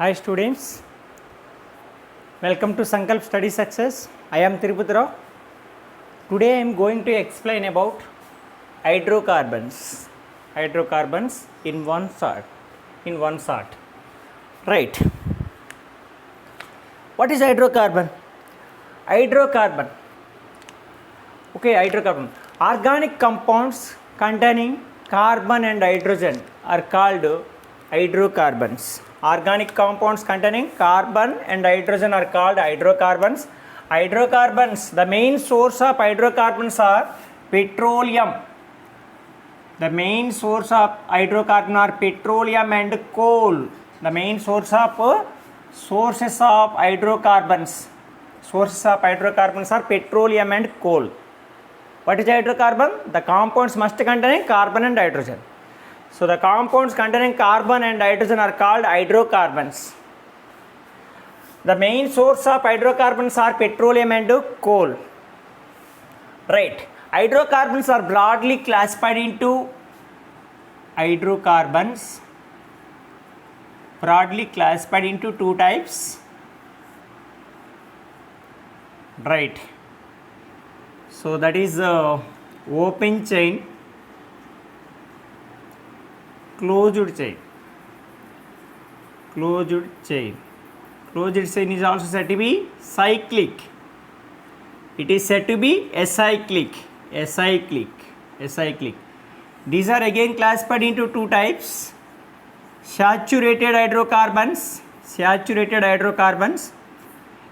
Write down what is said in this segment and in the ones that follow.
Hi students, welcome to Sankalp Study Success. I am Tirupati Rao. Today I am going to explain about hydrocarbons. Hydrocarbons in one shot. Right. What is hydrocarbon? Hydrocarbon. Okay, hydrocarbon. Organic compounds containing carbon and hydrogen are called hydrocarbons. Organic compounds containing carbon and hydrogen are called hydrocarbons. Hydrocarbons, the main source of hydrocarbons are petroleum. The main source of hydrocarbon are petroleum and coal. The main sources of hydrocarbons. Sources of hydrocarbons are petroleum and coal. What is hydrocarbon? The compounds must contain carbon and hydrogen. So the compounds containing carbon and hydrogen are called hydrocarbons. The main source of hydrocarbons are petroleum and coal. Right. Hydrocarbons are broadly classified into two types. Right. So that is open chain, closed chain. Closed chain is also said to be cyclic. It is said to be acyclic. These are again classified into two types: saturated hydrocarbons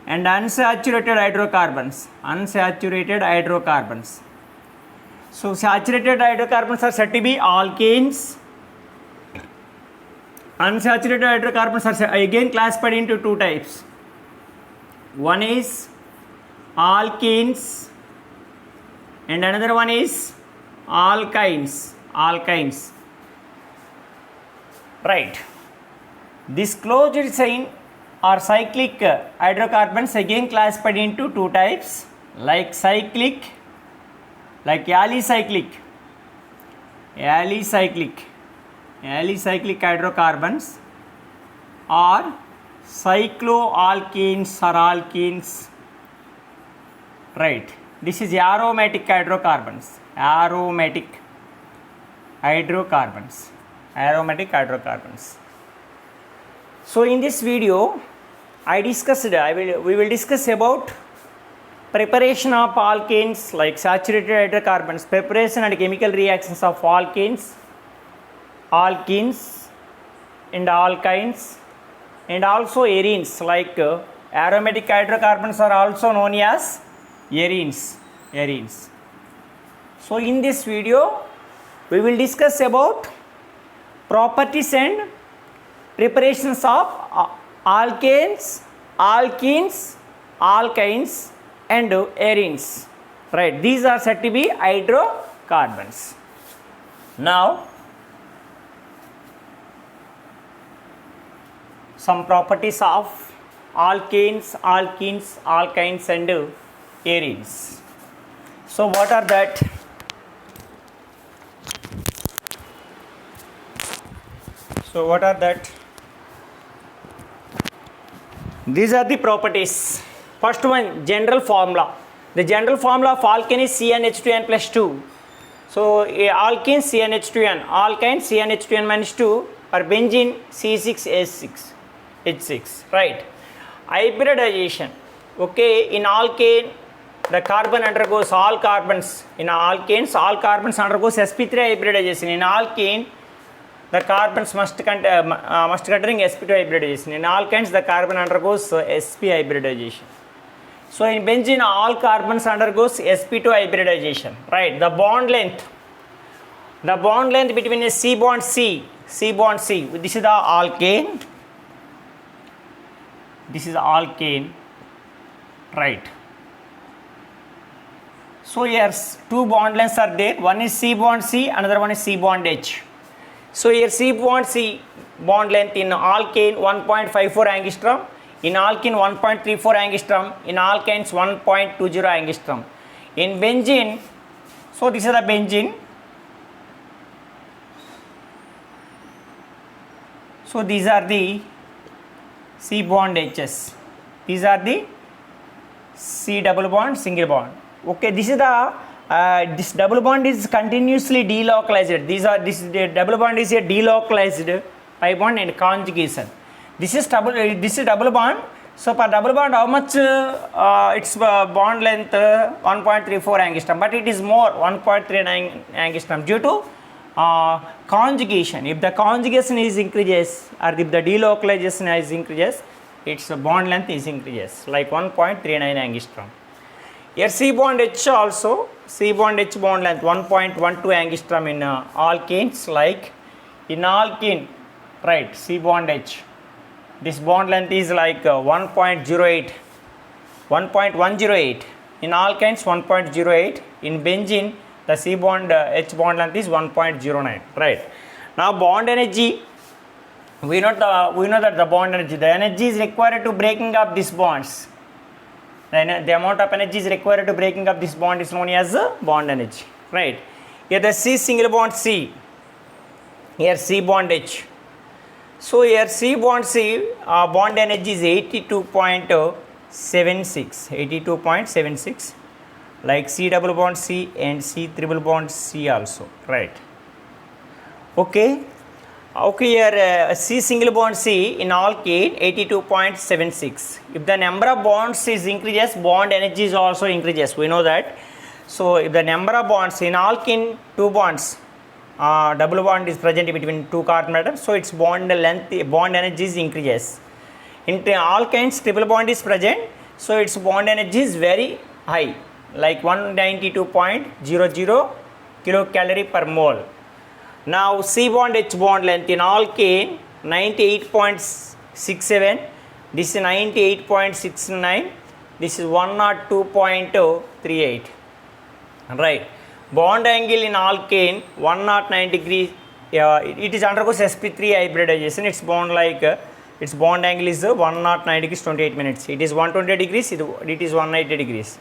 and unsaturated hydrocarbons. So saturated hydrocarbons are said to be alkanes. Unsaturated hydrocarbons are again classified into two types. One is alkenes and another one is alkynes. Right. This closed chain or cyclic hydrocarbons again classified into two types, like cyclic, like alicyclic hydrocarbons, or cycloalkenes or alkenes. Right. This is aromatic hydrocarbons. So in this video we will discuss about preparation of alkanes like saturated hydrocarbons, preparation and chemical reactions of alkenes and alkynes, and also arenes, like aromatic hydrocarbons are also known as arenes. So in this video we will discuss about properties and preparations of alkanes, alkenes, alkynes and arenes. Right, these are said to be hydrocarbons. Now some properties of alkanes, alkenes, alkynes and arenes. So what are that? These are the properties. First one, general formula. The general formula of alkane is CnH2n plus 2. So alkane CnH2n, alkyne CnH2n minus 2, or benzene C6H6. Right. Hybridization. Okay, in alkane the carbon undergoes all carbons. In alkanes all carbons undergoes sp3 hybridization. In alkane the carbons must containing sp2 hybridization. In alkynes the carbon undergoes sp hybridization. So in benzene all carbons undergoes sp2 hybridization. Right. The bond length between a C bond C, this is the alkane. Right. So here two bond lengths are there. One is C bond C, another one is C bond H. So here C bond C bond length in alkane 1.54 angstrom, in alkene 1.34 angstrom, in alkynes 1.20 angstrom. In benzene, so this is the benzene. So these are the C bond HS. These are the C double bond, single bond. Okay, this is the this double bond is continuously delocalized. This double bond is a delocalized pi bond and conjugation. This is double bond. So for double bond, how much its bond length 1.34 angstrom, but it is more 1.39 angstrom due to conjugation. If the conjugation is increases or if the delocalization is increases, its bond length is increases like 1.39 angstrom. Here C bond H also, C bond H bond length 1.12 angstrom in alkanes, like in alkene, right, C bond H. This bond length is like 1.08, 1.108. In alkynes 1.08. In benzene the C bond H bond length is 1.09. Right. Now bond energy, we know that the bond energy, the energy is required to breaking up these bonds. The amount of energy is required to breaking up this bond is known as bond energy. Right. Here the C single bond C. Here C bond H. So here C bond C bond energy is 82.76, like C double bond C and C triple bond C also, right? Okay, here C single bond C in alkane 82.76. If the number of bonds is increases, bond energy is also increases. We know that. So if the number of bonds in alkene, 2 bonds. Double bond is present between 2 carbon atoms, so its bond length, bond energy is increases. In alkynes, triple bond is present, so its bond energy is very high, like 192.00 kilocalorie per mole. Now C bond H bond length in alkane 98.67, this is 98.69, this is 102.38, right. Bond angle in alkane 109 degrees. It is undergoes sp3 hybridization. Its bond its bond angle is 109 degrees 28 minutes. It is 120 degrees. It is 180 degrees.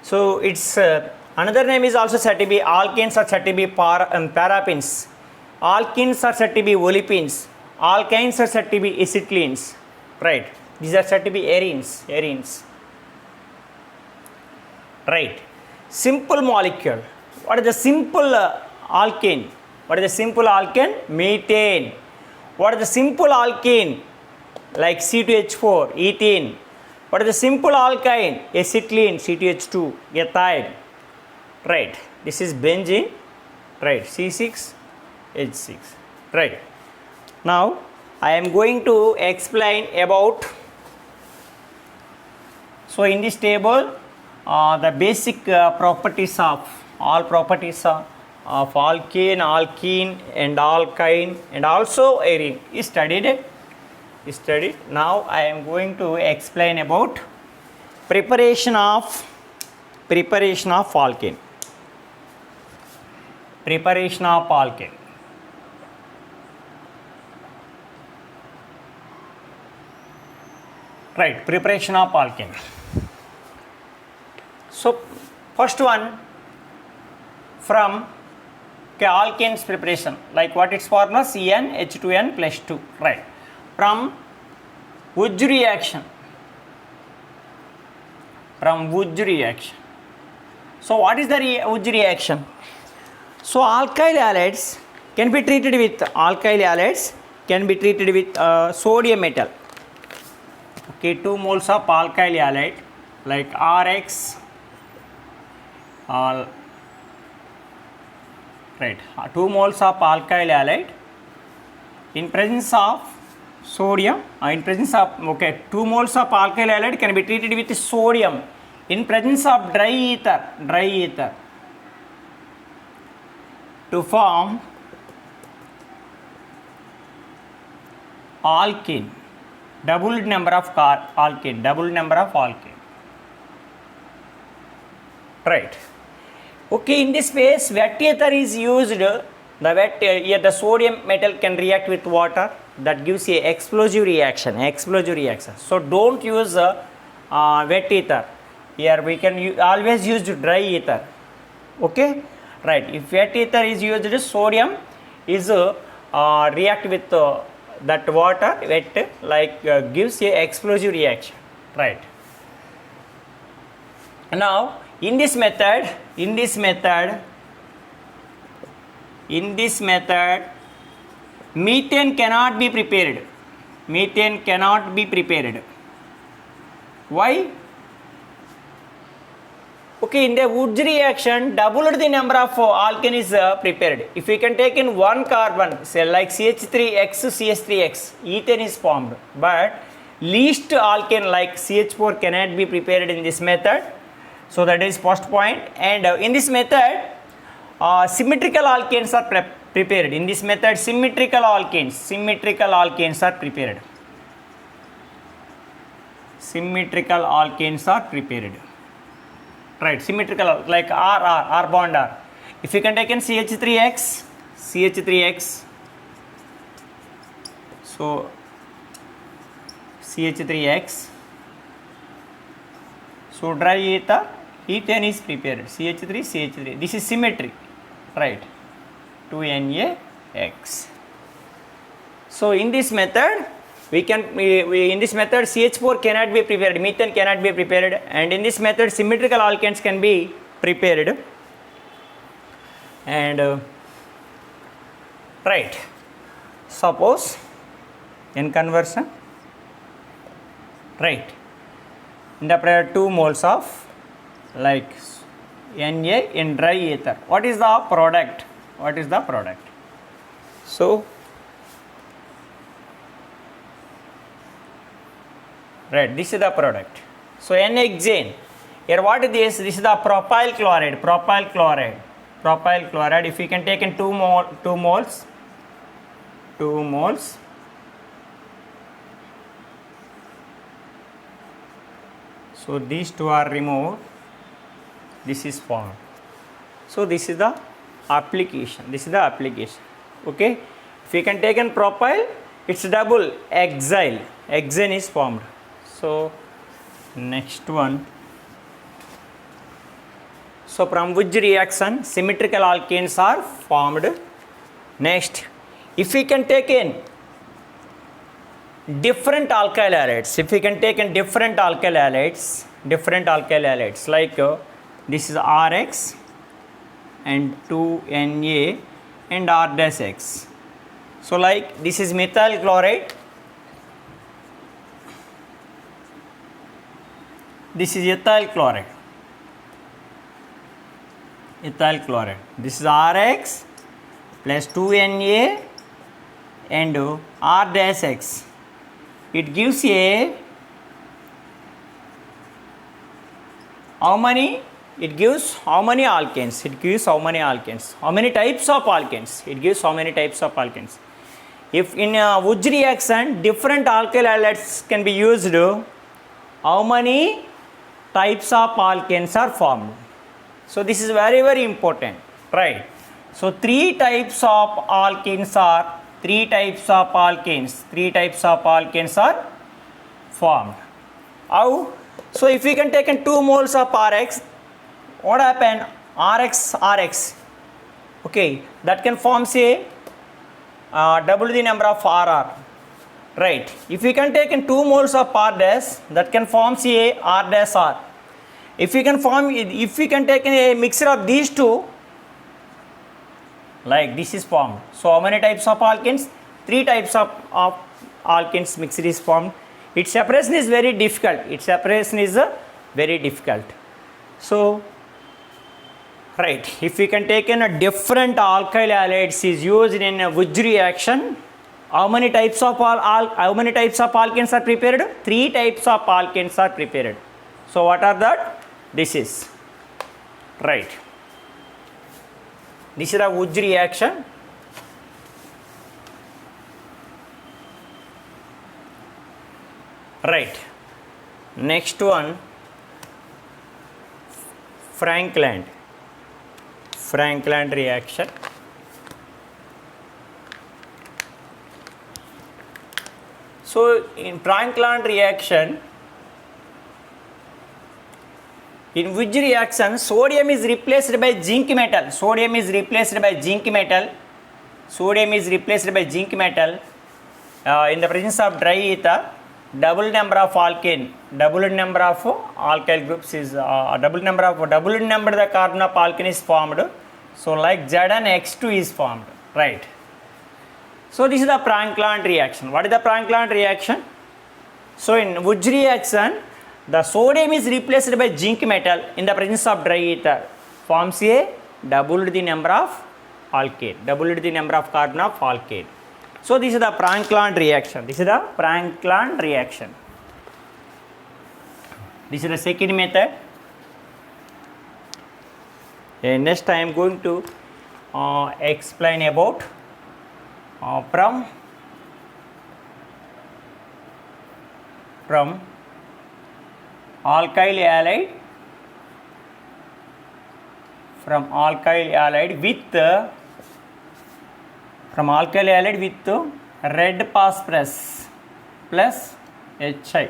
So its another name is also said to be alkanes are said to be paraffins. Alkenes are said to be olefins. Alkynes are said to be acetylenes. Right. These are said to be arenes. Right. Simple molecule. What is the simple alkane? What is the simple alkane? Methane. What is the simple alkane? Like C2H4, ethane. What is the simple alkyne? Acetylene, C2H2, ethyl. Right. This is benzene. Right. C6H6. Right. Now I am going to explain about. So in this table, the basic properties of all properties of alkane, alkene and alkyne and also arene is studied. Now I am going to explain about preparation of alkane. Preparation of alkane. Right, preparation of alkane. So first one, from alkanes preparation, like what its formula, CnH2n plus 2, right, from Wurtz reaction. So what is the Wurtz reaction? So alkyl halides can be treated with sodium metal. Okay, 2 moles of alkyl halide like Rx, right, 2 moles of alkyl halide in presence of sodium, 2 moles of alkyl halide can be treated with sodium in presence of dry ether to form alkene, double number of alkene. Right. Okay, in this phase wet ether is used. The sodium metal can react with water, that gives a explosive reaction. So don't use wet ether. Here we can always use dry ether. Okay, right. If wet ether is used, sodium is react with that water wet like gives a explosive reaction, right? Now in this method methane cannot be prepared. Why? Okay, in the Woods reaction, doubled the number of alkane is prepared. If we can take in one carbon, say like CH3X, CH3X, ethane is formed. But least alkane like CH4 cannot be prepared in this method. So that is first point. And in this method, symmetrical alkanes are prepared. In this method, symmetrical alkanes are prepared. Right, symmetrical like R bond R. If you can take in CH3X, so CH3X, so dry ether, ethane is prepared, CH3, this is symmetry, right, 2NaX. So in this method, in this method CH4 cannot be prepared, methane cannot be prepared, and in this method symmetrical alkanes can be prepared. And right, suppose in conversion, right, interpret 2 moles of like Na in dry ether. What is the product? So right, this is the product. So N-hexane. Here what is this? This is the propyl chloride. If we can take in 2 moles. So these two are removed. This is formed. So this is the application. Okay. If we can take in propyl, it's double hexyl. Hexane is formed. So next one. So from which reaction symmetrical alkanes are formed? Next, if we can take in different alkyl halides, like this is Rx and 2Na and R-X. So like this is methyl chloride, this is ethyl chloride. This is Rx plus 2Na and R-X. It gives a how many? It gives how many alkanes? How many types of alkanes? It gives how many types of alkanes? If in a Woods reaction different alkyl halides can be used, how many types of alkanes are formed? So this is very, very important, right? So three types of alkanes are formed. How? So if we can take in 2 moles of Rx, what happen? Rx, okay, that can form say double the number of RR, right? If we can take in 2 moles of R dash, that can form say R dash R. If we can take in a mixture of these two, like this is formed. So how many types of alkanes? 3 types of alkanes mixture is formed. Its separation is very difficult. So right, if we can take in a different alkyl halides is used in a Woods reaction, how many types of alkanes are prepared? 3 types of alkanes are prepared. So what are that? This is right. This is a Woods reaction. Right. Next one, Frankland reaction. So in Frankland reaction, in which reaction sodium is replaced by zinc metal, in the presence of dry ether, double number of alkane, double number of alkyl groups is double number the carbon of alkane is formed. So like Zn(X2) is formed, right? So this is the Plancklont reaction. What is the Plancklont reaction? So in Wurtz reaction, the sodium is replaced by zinc metal in the presence of dry ether, forms a doubled the number of alkane, doubled the number of carbon of alkane. So this is the Plancklont reaction. This is the Plancklont reaction. This is the second method. And next I am going to explain about from alkyl halide, with red phosphorus plus Hi,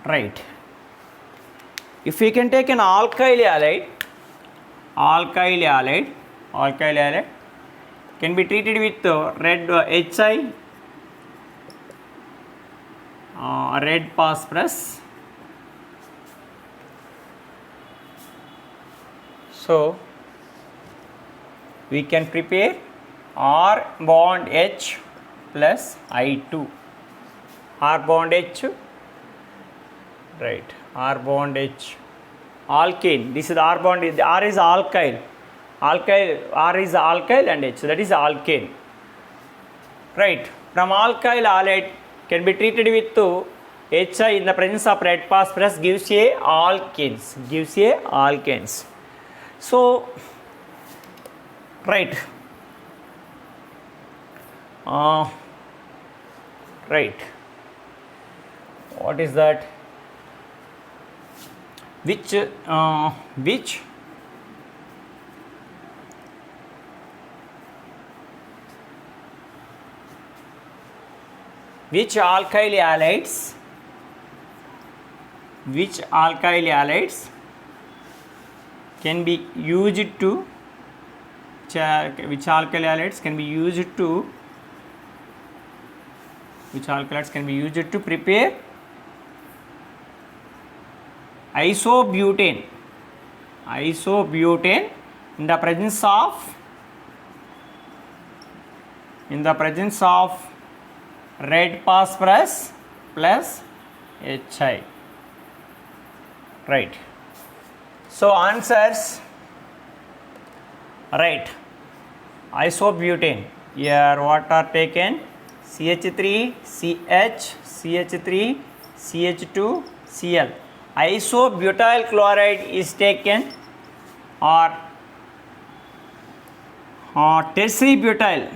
right? If we can take an alkyl halide can be treated with red Hi, red phosphorus. So we can prepare R bond H plus I2, R bond H, right? R bond H, alkane. This is R bond. R is alkyl. R is alkyl and H, that is alkane, right? From alkyl halide can be treated with Hi in the presence of red phosphorus, gives a alkanes. So right, right, what is that? Which alkyl halides can be used to prepare isobutane in the presence of red phosphorus plus Hi, right? So answers, right? Isobutane, here what are taken? CH3 CH, CH3 CH2 Cl. Isobutyl chloride is taken, or tertiary butyl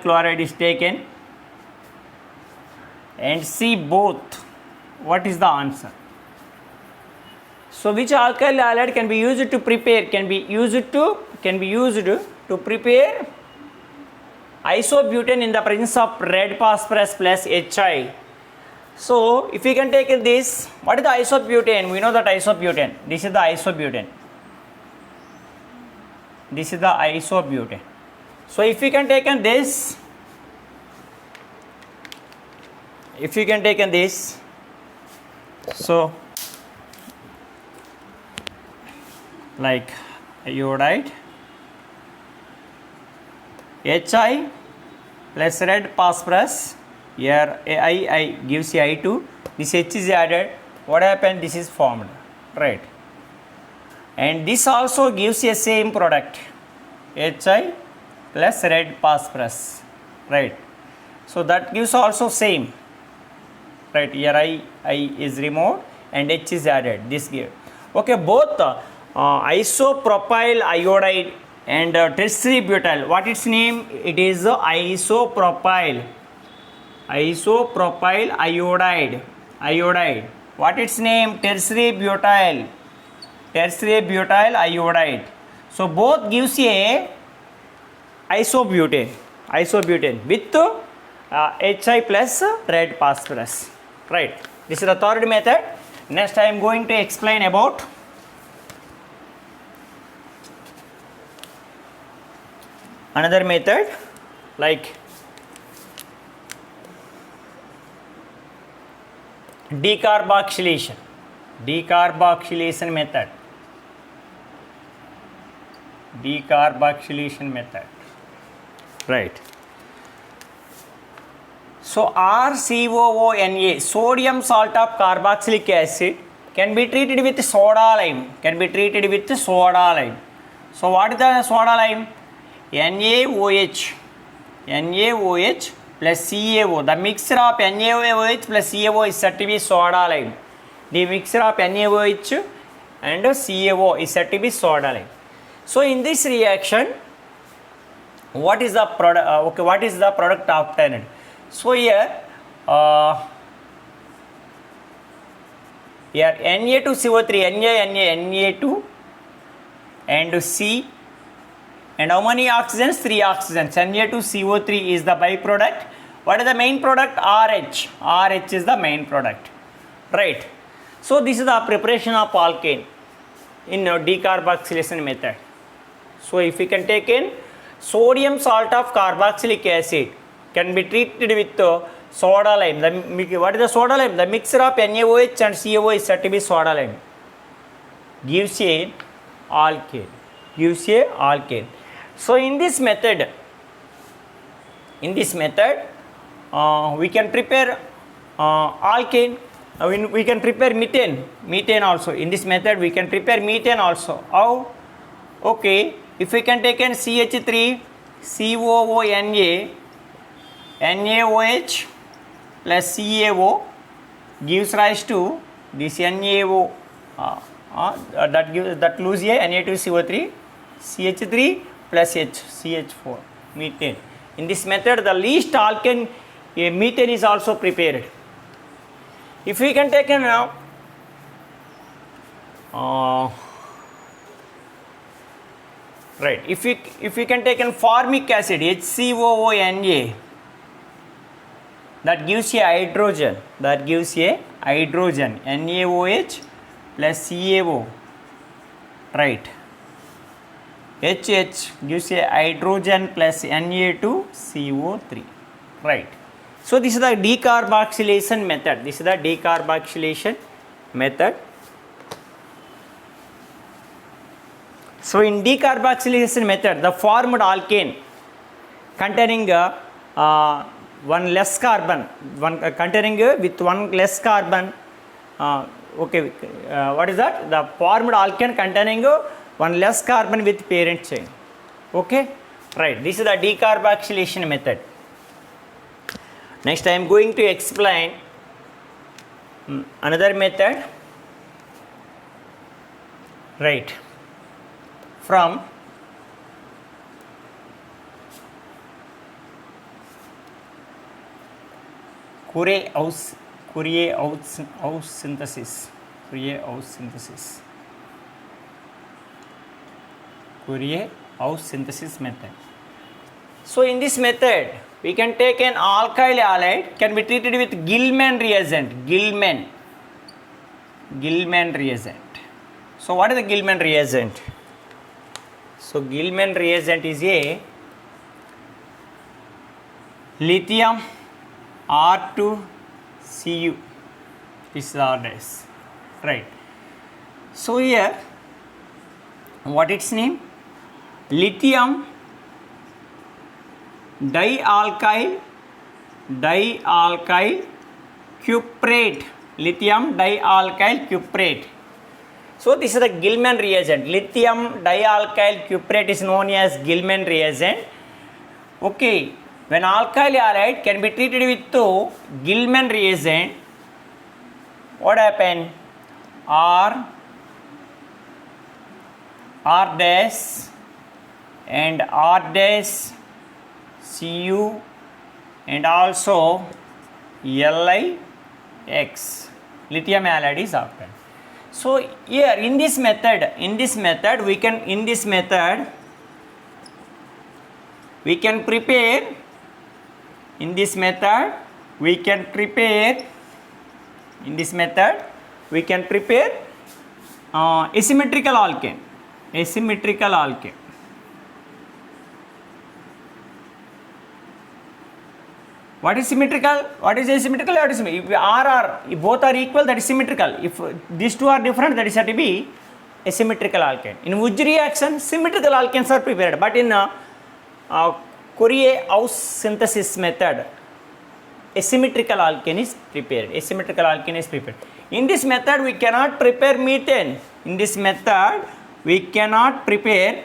chloride is taken, and C both. What is the answer? So which alkyl halide can be used to prepare isobutane in the presence of red phosphorus plus Hi? So if we can take this, what is the isobutane? We know that isobutane, this is the isobutane. So if we can take this, so like iodide, Hi plus red phosphorus, here I gives I2, this H is added, what happened? This is formed, right? And this also gives a same product, Hi plus red phosphorus, right? So that gives also same, right? Here I is removed and H is added, this give. Okay, both isopropyl iodide and tertiary butyl, what its name? It is isopropyl iodide. What its name? Tertiary butyl iodide. So both gives a isobutane with Hi plus red phosphorus, right? This is the third method. Next I am going to explain about another method like decarboxylation method. Decarboxylation method, right? So RCOONA, sodium salt of carboxylic acid, can be treated with soda lime. So what is the soda lime? NaOH plus CaO. The mixture of NaOH plus CaO is said to be soda lime. The mixture of NaOH and CaO is said to be soda lime. So in this reaction, what is the product? What is the product obtained? So here Na2CO3, Na2 and C, and how many oxygens? 3 oxygens. Na2CO3 is the byproduct. What is the main product? RH. RH is the main product, right? So this is the preparation of alkane in decarboxylation method. So if we can take in sodium salt of carboxylic acid can be treated with soda lime. What is the soda lime? The mixture of NaOH and CaO is said to be soda lime. Gives a alkane. So in this method, we can prepare alkane. We can prepare methane also. In this method we can prepare methane also. How? Okay, if we can take in CH3 COONA NaOH plus CaO gives rise to this NaO that lose a Na2CO3 CH3 plus H CH4 methane. In this method the least alkane methane is also prepared. If we can take now right, if we can take in formic acid HCOONA, that gives a hydrogen, NaOH plus CaO, right? HH gives a hydrogen plus Na2CO3, right? So this is the decarboxylation method. So in decarboxylation method, the formed alkane containing one less carbon, with one less carbon. What is that? The formed alkane containing one less carbon with parent chain. Okay, right. This is the decarboxylation method. Next I am going to explain another method, right, from Curie-Haus synthesis. Curie-Haus synthesis method. So in this method we can take an alkyl halide can be treated with Gilman reagent. So what is the Gilman reagent? So Gilman reagent is a lithium R2Cu. This is R dash, right? So here what its name? Lithium dialkyl cuprate. So this is the Gilman reagent. Lithium dialkyl cuprate is known as Gilman reagent. Okay, when alkyl halide can be treated with Gilman reagent, what happen? R dash and R dash Cu and also LiX, lithium halide is obtained. So here in this method we can prepare asymmetrical alkane. What is symmetrical? What is asymmetrical? What is if R, if both are equal, that is symmetrical. If these two are different, that is said to be a symmetrical alkane. In Wujj reaction, symmetrical alkanes are prepared, but in Curie-Haus synthesis method, asymmetrical alkane is prepared. Asymmetrical alkane is prepared. In this method, we cannot prepare methane. In this method, we cannot prepare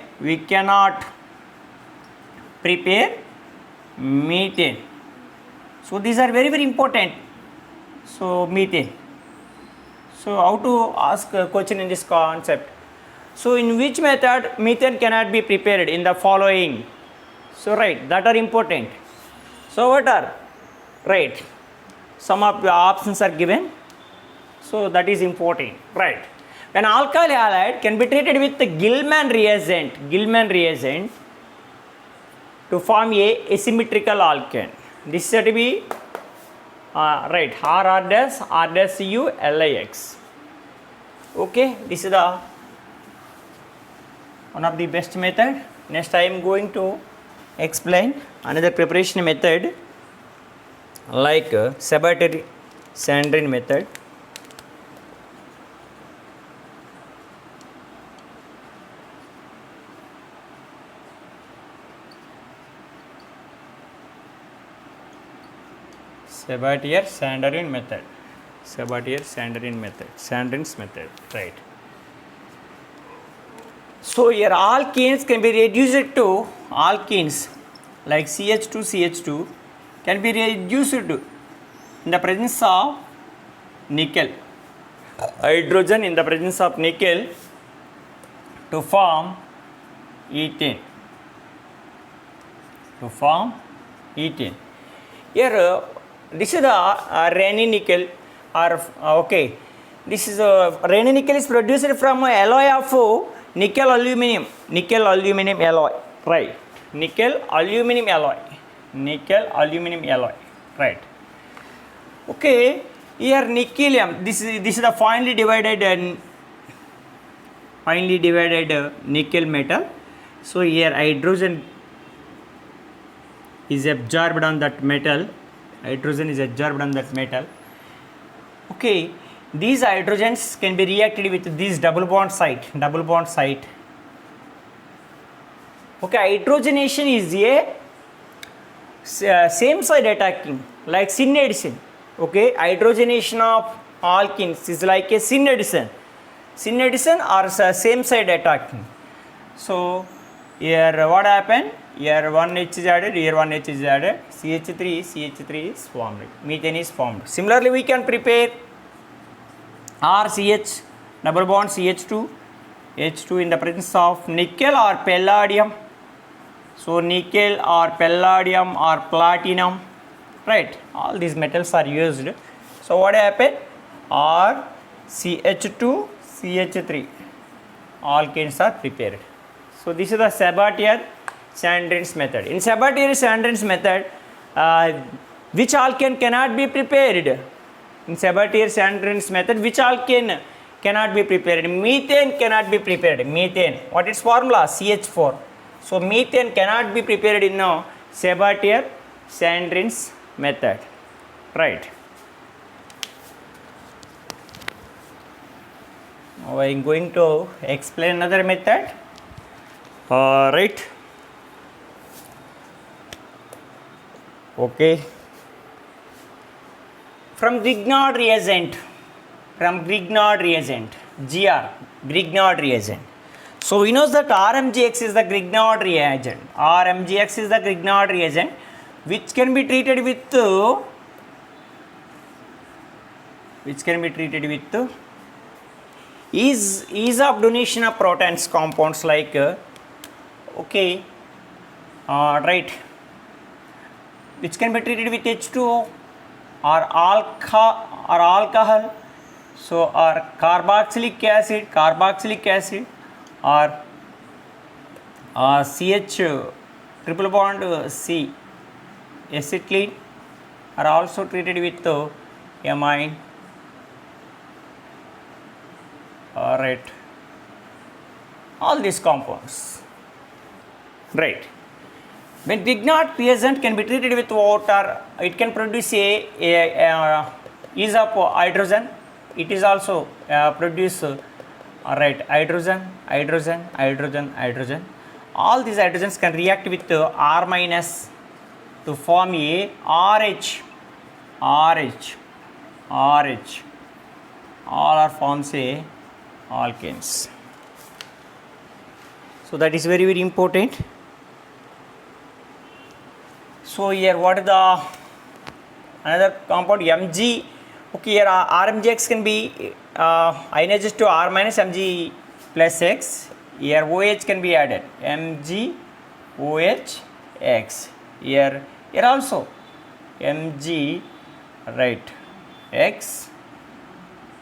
methane. So these are very important. So methane. So how to ask a question in this concept? So in which method methane cannot be prepared? In the following. So right, that are important. So what are? Right. Some of the options are given. So that is important. Right. When alkyl halide can be treated with the Gilman reagent to form a asymmetrical alkane. This is said to be right, R-CuLix. Okay, this is the one of the best method. Next I am going to explain another preparation method like Sabatier-Sandrin method. Sabatier-Sandrin method. Sandrin's method, right. So here alkenes can be reduced to alkenes like CH2 can be reduced to in the presence of nickel. Hydrogen in the presence of nickel to form ethane. Here this is the Raney nickel or okay. This is Raney nickel is produced from a alloy of nickel aluminum alloy, right? Nickel aluminum alloy, right? Okay, here nickel, this is the finely divided nickel metal. So here hydrogen is absorbed on that metal. Okay, these hydrogens can be reacted with this double bond site. Okay, hydrogenation is a same side attacking like syn addition. Okay, hydrogenation of alkenes is like a syn addition or same side attacking. So here what happened? Here 1H is added, here 1H is added, CH3 is formed, methane is formed. Similarly, we can prepare RCH, double bond CH2, H2 in the presence of nickel or palladium. So nickel or palladium or platinum, right? All these metals are used. So what happened? RCH2, CH3, alkanes are prepared. So this is the Sabatier-Sandrin's method. In Sabatier-Sandrin's method, which alkane cannot be prepared? In Sabatier-Sandrin's method, which alkane cannot be prepared? Methane cannot be prepared. Methane. What is formula? CH4. So methane cannot be prepared in Sabatier-Sandrin's method. Right. Now I am going to explain another method. Right. Okay. From Grignard reagent, Grignard reagent. So we know that RMGX is the Grignard reagent. Which can be treated with ease of donation of protons compounds like okay, right, which can be treated with H2O or alcohol, so or carboxylic acid or CH triple bond C acetylene are also treated with amine. Right, all these compounds, right. When Grignard reagent can be treated with water, it can produce a is of hydrogen. It is also produce right, hydrogen, hydrogen, hydrogen, hydrogen. All these hydrogens can react with R minus to form a RH, RH, RH. All are forms a alkanes. So that is very, very important. So here what is the another compound Mg? Okay, here RMgx can be ionized to R minus Mg plus X. Here OH can be added, Mg OH X. Here also Mg, right, X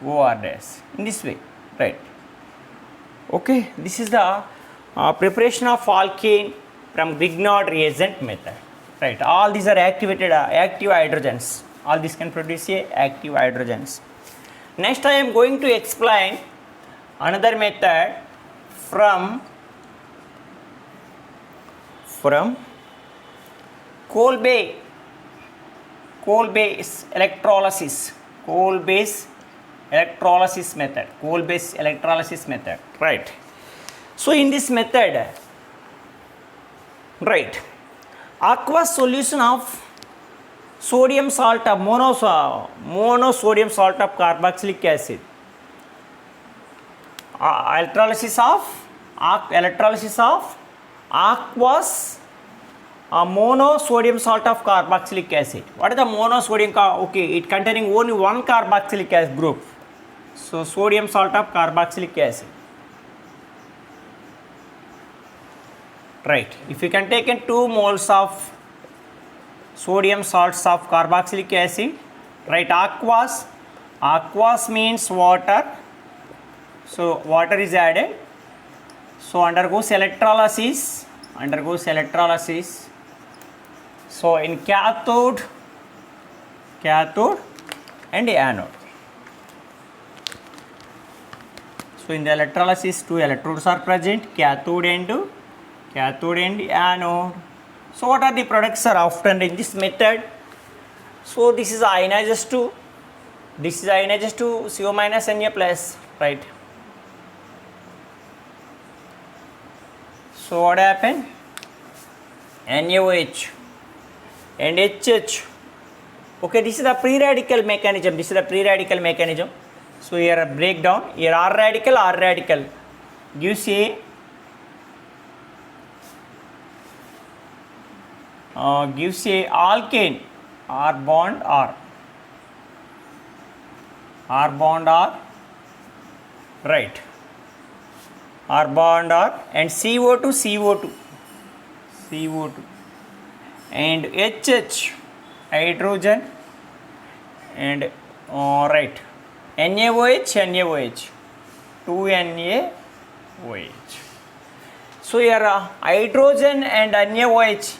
OR dash, in this way, right. Okay, this is the preparation of alkane from Grignard reagent method, right. All these are activated active hydrogens. All these can produce active hydrogens. Next I am going to explain another method from coal-based electrolysis, coal-based electrolysis method, right. So in this method, right, aqueous solution of sodium salt of monosodium salt of carboxylic acid, electrolysis of aqueous monosodium salt of carboxylic acid. What is the monosodium? Okay, it containing only one carboxylic acid group. So sodium salt of carboxylic acid. Right. If you can take in 2 moles of sodium salts of carboxylic acid, right, aqueous means water. So water is added. So undergoes electrolysis. So in cathode and anode. So in the electrolysis, 2 electrodes are present, cathode and anode. So what are the products are often in this method? So this is ionized to CO minus Na plus, right. So what happened? NaOH and HH. Okay, this is the free radical mechanism. So here a breakdown. Here R radical gives a alkane, R bond R, right, R bond R, and CO2 and HH, hydrogen, and right, NaOH, 2 NaOH. So here hydrogen and NaOH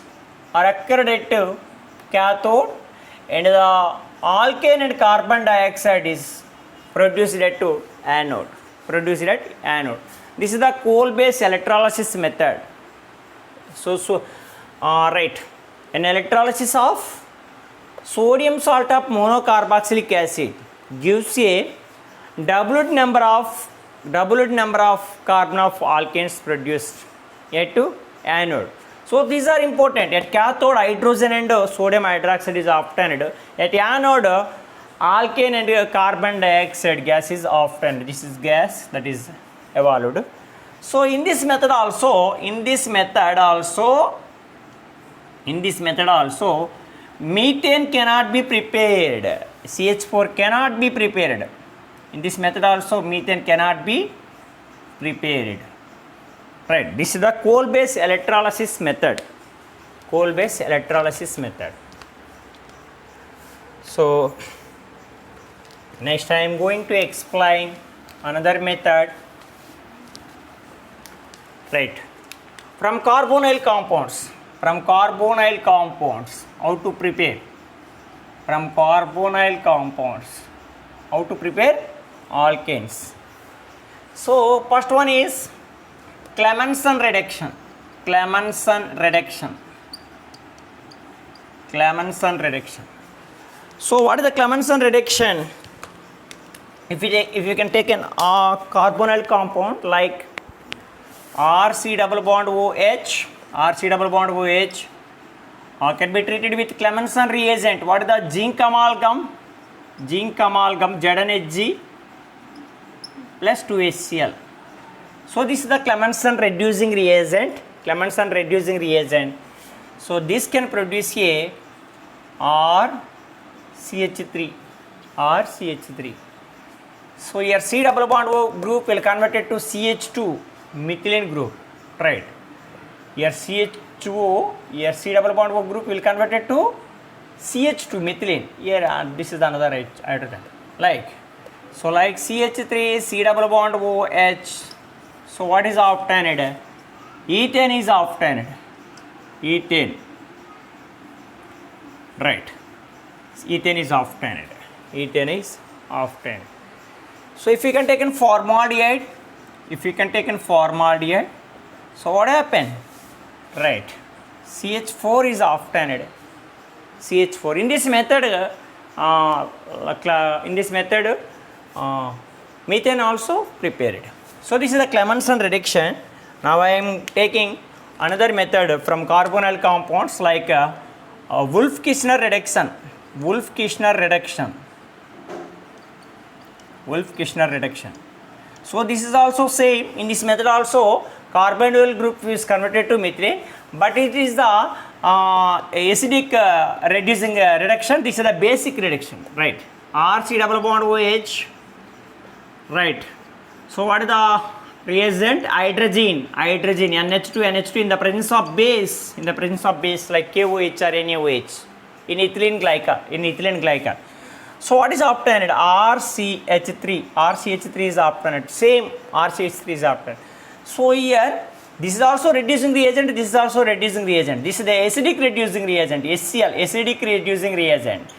are occurred at cathode, and the alkane and carbon dioxide is produced at anode. This is the coal-based electrolysis method. So right, an electrolysis of sodium salt of monocarboxylic acid gives a doublet number of carbon of alkanes produced at anode. So these are important. At cathode, hydrogen and sodium hydroxide is obtained. At anode, alkane and carbon dioxide gas is obtained. This is gas that is evolved. So in this method also, methane cannot be prepared. CH4 cannot be prepared. In this method also, methane cannot be prepared. Right. This is the coal-based electrolysis method. So next I am going to explain another method. Right. From carbonyl compounds, how to prepare? From carbonyl compounds, how to prepare alkanes? So first one is Clemmensen reduction. Clemmensen reduction. So what is the Clemmensen reduction? If you can take an carbonyl compound like RC double bond OH, RC double bond OH can be treated with Clemmensen reagent. What is the zinc amalgam? Zinc amalgam ZnHg plus 2HCl. So this is the Clemmensen reducing reagent. Clemmensen reducing reagent. So this can produce a RCH3. RCH3. So your C double bond O group will convert it to CH2 methylene group, right? Your CH2O, your C double bond O group will convert it to CH2 methylene. Here this is another hydrogen. Like so, like CH3 C double bond OH. So what is obtained? Ethane is obtained. Ethane, right? Ethane is obtained. Ethane is obtained. So if you can take in formaldehyde, so what happened? Right, CH4 is obtained. CH4. In this method, methane also prepared. So this is the Clemmensen reduction. Now I am taking another method from carbonyl compounds like Wolff-Kishner reduction. Wolff-Kishner reduction. So this is also same. In this method also carbonyl group is converted to methane, but it is the acidic reducing reduction. This is the basic reduction, right? RC double bond OH, right? So what is the reagent? Hydrogen NH2 in the presence of base, like KOH or NaOH in ethylene glycol. So what is obtained? RCH3 is obtained. Same RCH3 is obtained. So here this is also reducing reagent. This is also reducing reagent. This is the acidic reducing reagent. HCl, acidic reducing reagent.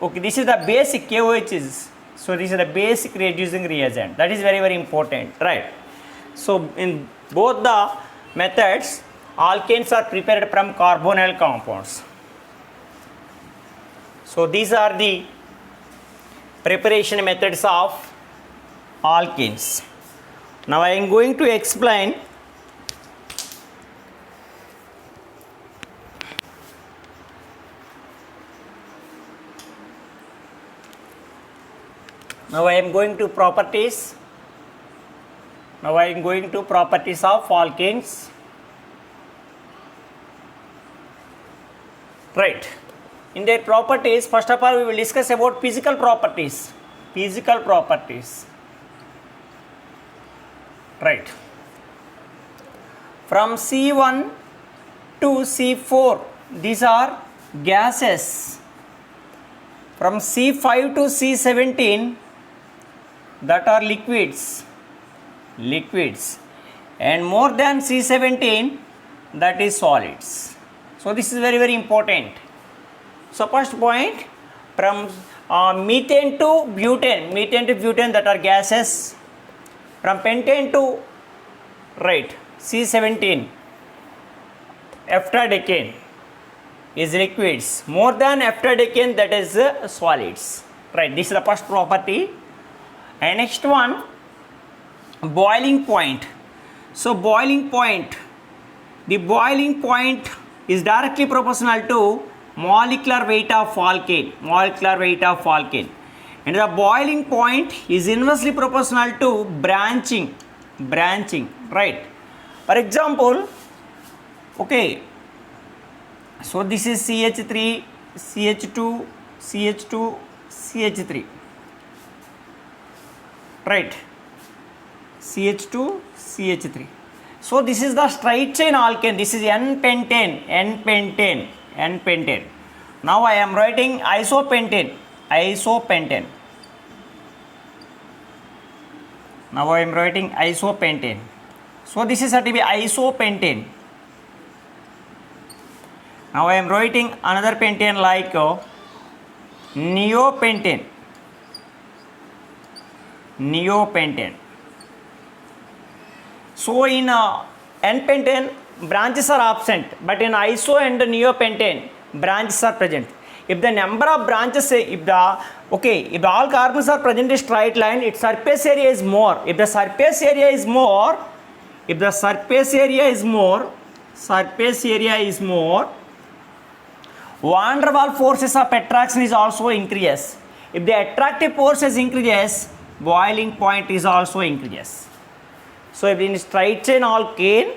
Okay, this is the basic KOHs. So this is the basic reducing reagent. That is very, very important, right? So in both the methods, alkanes are prepared from carbonyl compounds. So these are the preparation methods of alkanes. Now I am going to explain properties of alkanes. Right. In their properties, first of all, we will discuss about physical properties. Right. From C1 to C4, these are gases. From C5 to C17, that are liquids. And more than C17, that is solids. So this is very, very important. So first point, from methane to butane, that are gases. From pentane to C17, eftadecane is liquids. More than eftadecane, that is solids. Right, this is the first property. And next one, boiling point. So the boiling point is directly proportional to molecular weight of alkane. And the boiling point is inversely proportional to branching, right? For example, okay, so this is CH3, CH2, CH3, right? CH2, CH3. So this is the straight chain alkane. This is N-pentane. Now I am writing isopentane. Now I am writing isopentane. So this is said to be isopentane. Now I am writing another pentane like neopentane. So in N-pentane, branches are absent, but in iso and neopentane, branches are present. If the number of branches, if all carbons are present in straight line, its surface area is more. If the surface area is more, van der Waals forces of attraction is also increases. If the attractive forces increases, boiling point is also increases. So if in straight chain alkane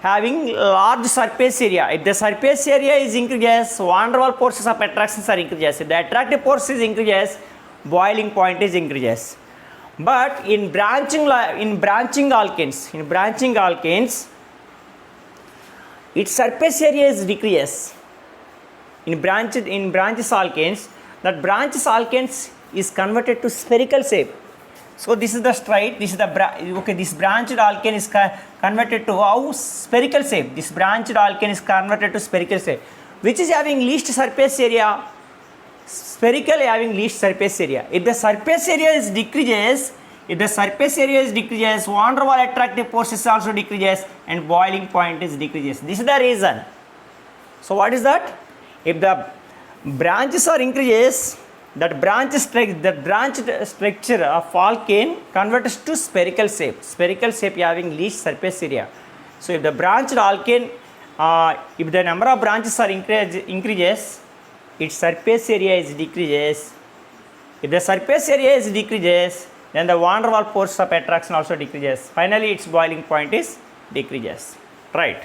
having large surface area, if the surface area is increases, van der Waals forces of attractions are increases. If the attractive forces increases, boiling point is increases. But in branching alkanes, its surface area is decreases. In branches alkanes, that branches alkanes is converted to spherical shape. So this is the straight, this is the this branched alkane is converted to spherical shape. This branched alkane is converted to spherical shape, which is having least surface area. Spherical having least surface area. If the surface area is decreases, van der Waals attractive forces also decreases, and boiling point is decreases. This is the reason. So what is that? If the branches are increases, that branched structure of alkane converts to spherical shape. Spherical shape having least surface area. So if the branched alkane, if the number of branches are increases, its surface area is decreases. If the surface area is decreases, then the van der Waals force of attraction also decreases. Finally, its boiling point is decreases. Right.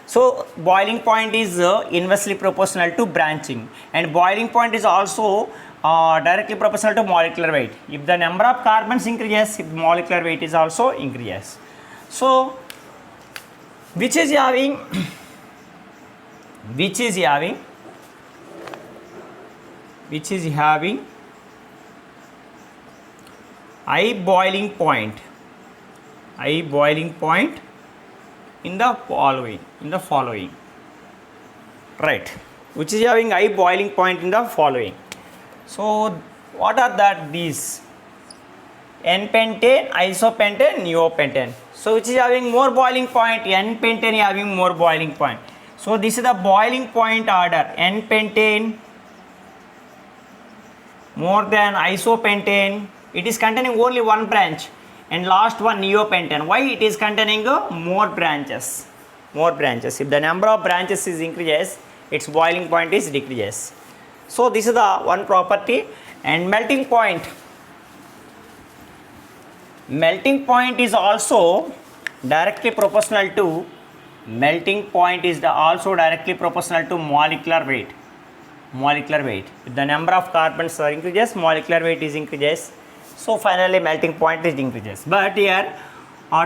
So boiling point is inversely proportional to branching, and boiling point is also directly proportional to molecular weight. If the number of carbons increases, if molecular weight is also increases. So which is having high boiling point in the following, right, which is having high boiling point in the following. So what are that? These n-pentane, isopentane, neopentane. So which is having more boiling point? N-pentane having more boiling point. So this is the boiling point order. N-pentane more than isopentane. It is containing only one branch, and last one neopentane. Why it is containing more branches? If the number of branches is increases, its boiling point is decreases. So this is the one property. And melting point is also directly proportional to molecular weight. If the number of carbons are increases, molecular weight is increases. So finally melting point is increases. But here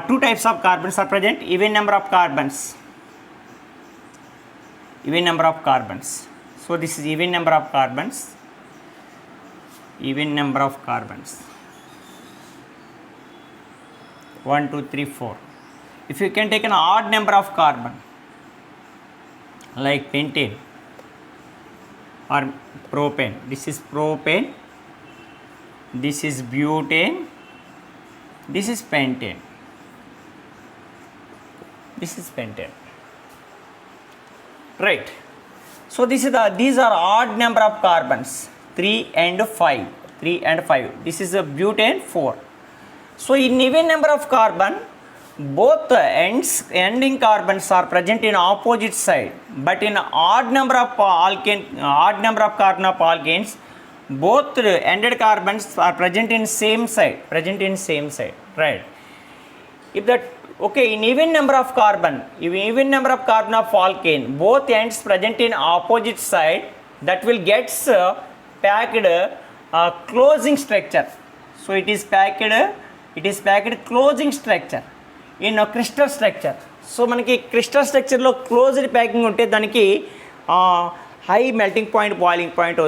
two types of carbons are present. Even number of carbons. So this is even number of carbons. 1, 2, 3, 4. If you can take an odd number of carbon, like pentane or propane, this is propane, this is butane, this is pentane, right. So these are odd number of carbons, 3 and 5. This is a butane, 4. So in even number of carbon, both ending carbons are present in opposite side, but in odd number of carbon of alkanes, both ended carbons are present in same side, right. In even number of carbon of alkane, both ends present in opposite side, that will get packed closing structure. So it is packed closing structure in a crystal structure. So మనకి crystal structure లో closed packing ఉంటే దానికి high melting point, boiling point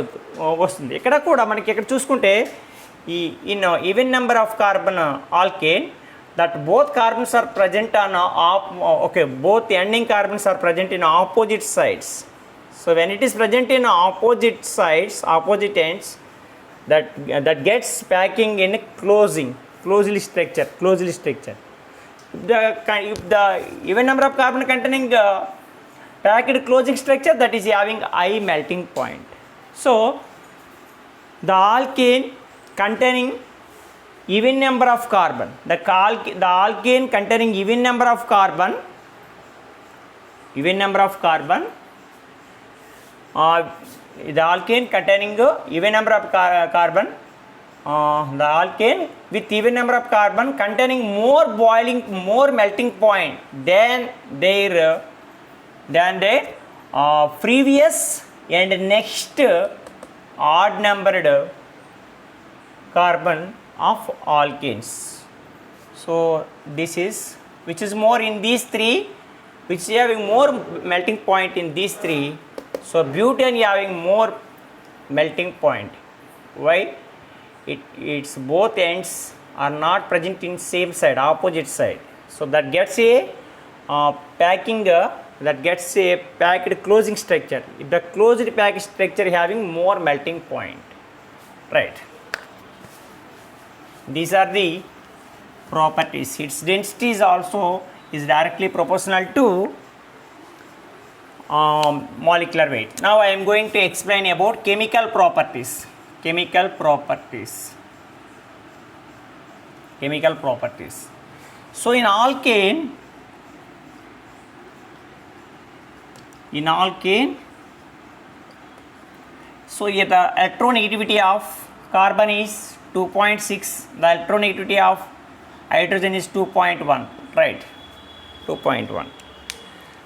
వస్తుంది. ఇక్కడ కూడా మనకి ఇక్కడ చూసుకుంటే ఈ in even number of carbon alkane, that both carbons are present on both ending carbons are present in opposite sides. So when it is present in opposite sides, opposite ends, that gets packing in closely structure. If the even number of carbon containing packed closing structure that is having high melting point. So the alkane containing even number of carbon, the alkane containing even number of carbon, the alkane containing even number of carbon, the alkane with even number of carbon containing more melting point than their previous and next odd numbered carbon of alkanes. So this is which is more in these three, which is having more melting point in these three. So butane having more melting point. Why? Its both ends are not present in same side, opposite side. So that gets a that gets a packed closing structure. The closed packed structure having more melting point, right? These are the properties. Its density is also is directly proportional to molecular weight. Now I am going to explain about chemical properties. Chemical properties. So in alkane, so here the electronegativity of carbon is 2.6, the electronegativity of hydrogen is 2.1, right? 2.1.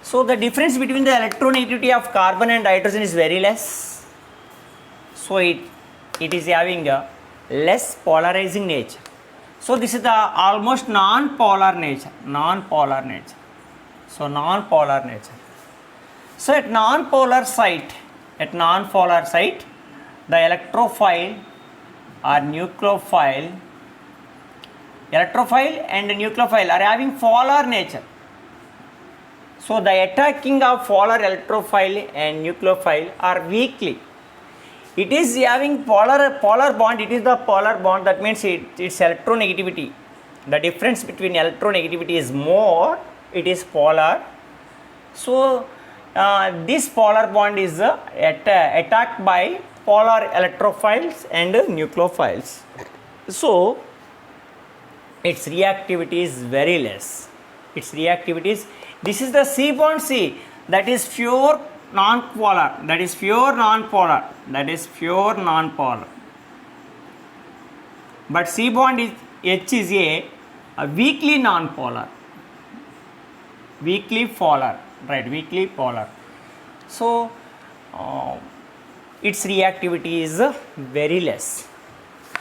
So the difference between the electronegativity of carbon and hydrogen is very less. So it is having a less polarizing nature. So this is the almost non-polar nature. So non-polar nature. So at non-polar site, the electrophile or nucleophile and nucleophile are having polar nature. So the attacking of polar electrophile and nucleophile are weakly. It is having polar bond. It is the polar bond. That means its electronegativity. The difference between electronegativity is more. It is polar. So this polar bond is attacked by polar electrophiles and nucleophiles. So its reactivity is very less. This is the C bond C, that is pure non-polar. But C bond is H is a weakly non-polar. Weakly polar. So its reactivity is very less.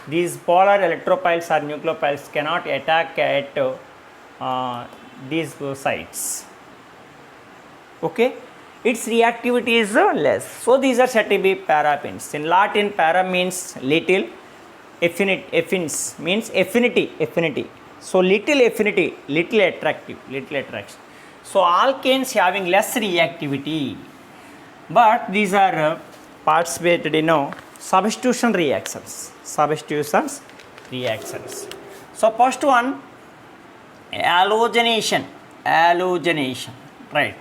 These polar electrophiles or nucleophiles cannot attack at these sites. Okay, its reactivity is less. So these are said to be parabens. In Latin, para means little, affins means affinity. So little affinity, little attraction. So alkanes having less reactivity, but these are participated in substitution reactions. So first one, halogenation, right?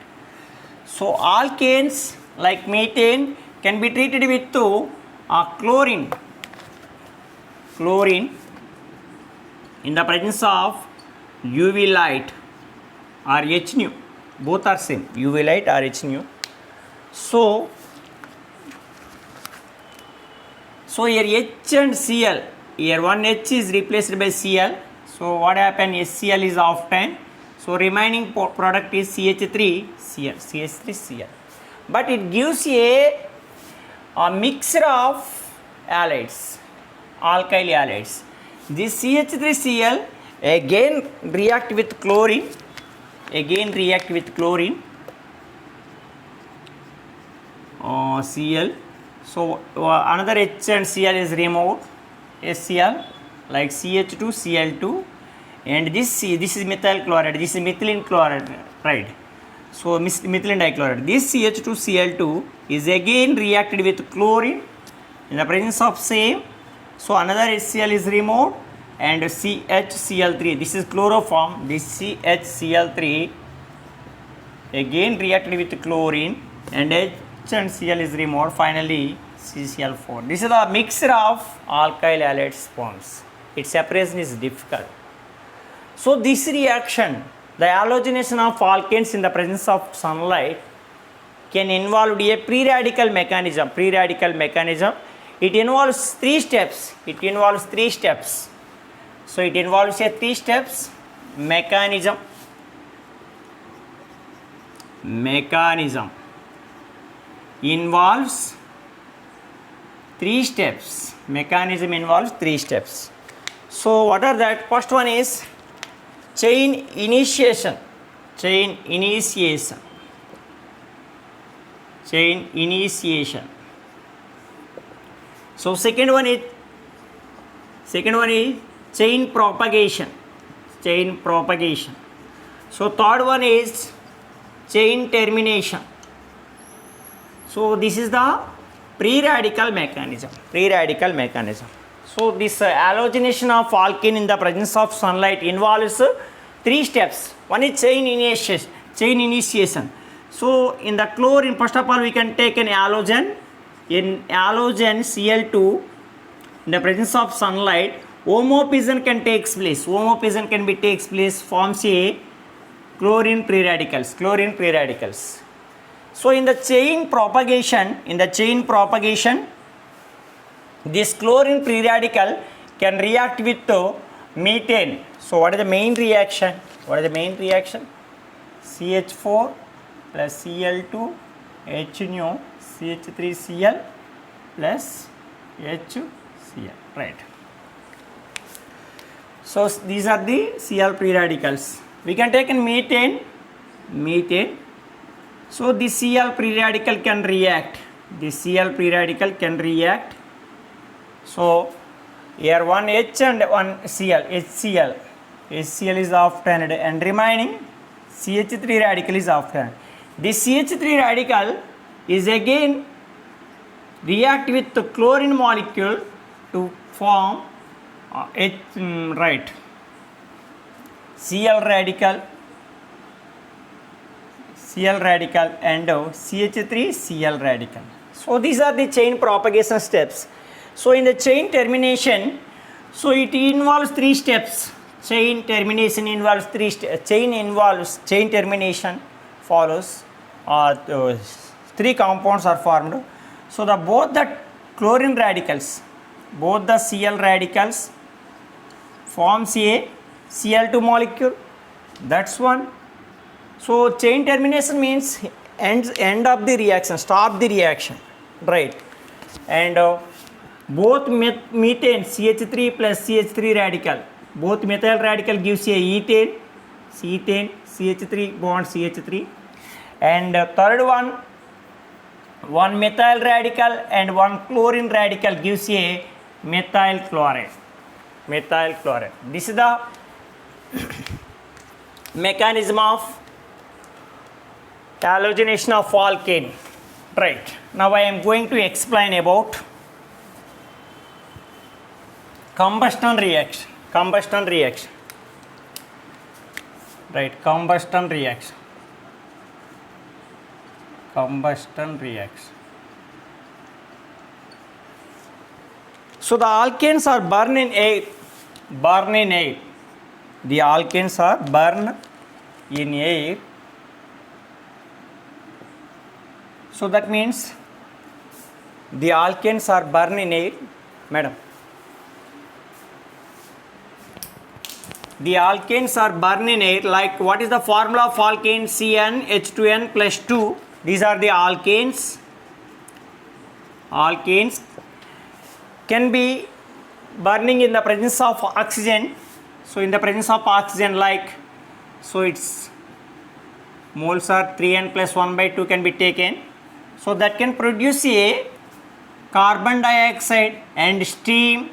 So alkanes like methane can be treated with chlorine in the presence of UV light or H nu. Both are same, UV light or H nu. So here H and Cl, here one H is replaced by Cl. So what happens? HCl is obtained. So remaining product is CH3Cl. But it gives a mixture of halides, alkyl halides. This CH3Cl again react with chlorine. Cl. So another H and Cl is removed. HCl like CH2Cl2, and this is methyl chloride. This is methylene chloride, right? So methylene dichloride. This CH2Cl2 is again reacted with chlorine in the presence of same. So another HCl is removed and CHCl3. This is chloroform. This CHCl3 again reacted with chlorine and H and Cl is removed, finally CCl4. This is the mixture of alkyl halide bonds. Its separation is difficult. So this reaction, the halogenation of alkanes in the presence of sunlight, can involve a pre-radical mechanism. Pre-radical mechanism. It involves three steps. So it involves a three steps mechanism. Involves three steps. Mechanism involves three steps. So what are that? First one is chain initiation. So second one is chain propagation. So third one is chain termination. So this is the pre-radical mechanism. So this halogenation of alkane in the presence of sunlight involves three steps. One is chain initiation. So in the chlorine, first of all, we can take an halogen. In halogen Cl2, in the presence of sunlight, homofission can takes place. Forms a chlorine pre-radicals. So in the chain propagation, this chlorine pre-radical can react with methane. So what is the main reaction? CH4 plus Cl2 HNO CH3Cl plus HCl. Right. So these are the Cl pre-radicals. We can take in methane. So the Cl pre-radical can react. So here one H and one Cl, HCl is obtained and remaining CH3 radical is obtained. This CH3 radical is again react with the chlorine molecule to form Cl radical and CH3 Cl radical. So these are the chain propagation steps. So in the chain termination, so it involves three steps. Chain termination follows three compounds are formed. So both the chlorine radicals, both the Cl radicals forms a Cl2 molecule. That's one. So chain termination means end of the reaction, stop the reaction, right? And both methane CH3 plus CH3 radical, both methyl radical gives a ethane, CH3 bond CH3, and third one methyl radical and one chlorine radical gives a methyl chloride. This is the mechanism of halogenation of alkane. Right. Now I am going to explain about combustion reaction. Right, combustion reaction. So the alkanes are burned in air. The alkanes are burned in air. So that means the alkanes are burned in air. Madam. The alkanes are burned in air. Like what is the formula of alkane? CnH2n plus 2. These are the alkanes. Alkanes can be burning in the presence of oxygen. So in the presence of oxygen, like, so its moles are 3n plus 1 by 2 can be taken. So that can produce a carbon dioxide and steam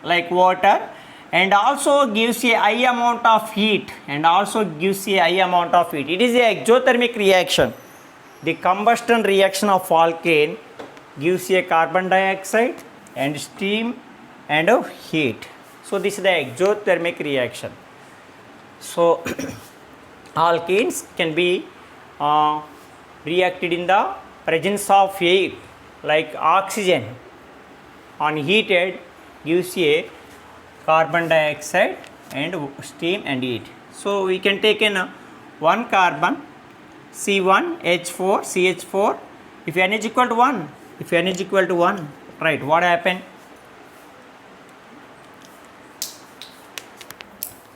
like water, and also gives a high amount of heat. It is a exothermic reaction. The combustion reaction of alkane gives a carbon dioxide and steam and heat. So this is the exothermic reaction. So alkanes can be reacted in the presence of air like oxygen on heated gives a carbon dioxide and steam and heat. So we can take in one carbon C1H4 CH4 if n is equal to 1, if n is equal to 1, right, what happened?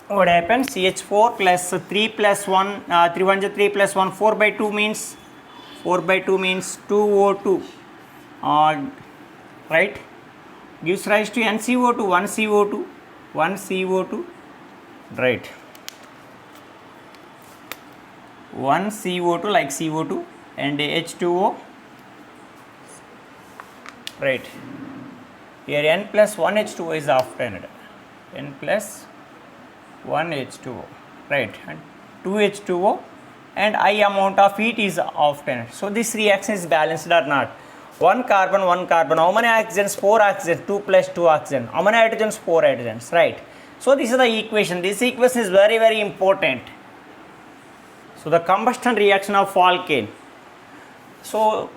What happens? CH4 plus 3 plus 1, 3 1 is 3 plus 1, 4 by 2 means 2O2, right, gives rise to NCO2, 1 CO2, right, 1 CO2 like CO2 and H2O, right. Here n plus 1 H2O is obtained, n plus 1 H2O, right, and 2 H2O and I amount of heat is obtained. So this reaction is balanced or not? One carbon, how many oxygens? 4 oxygens, 2 plus 2 oxygen. How many hydrogens? 4 hydrogens, right. So this is the equation. This equation is very, very important. So the combustion reaction of alkane. So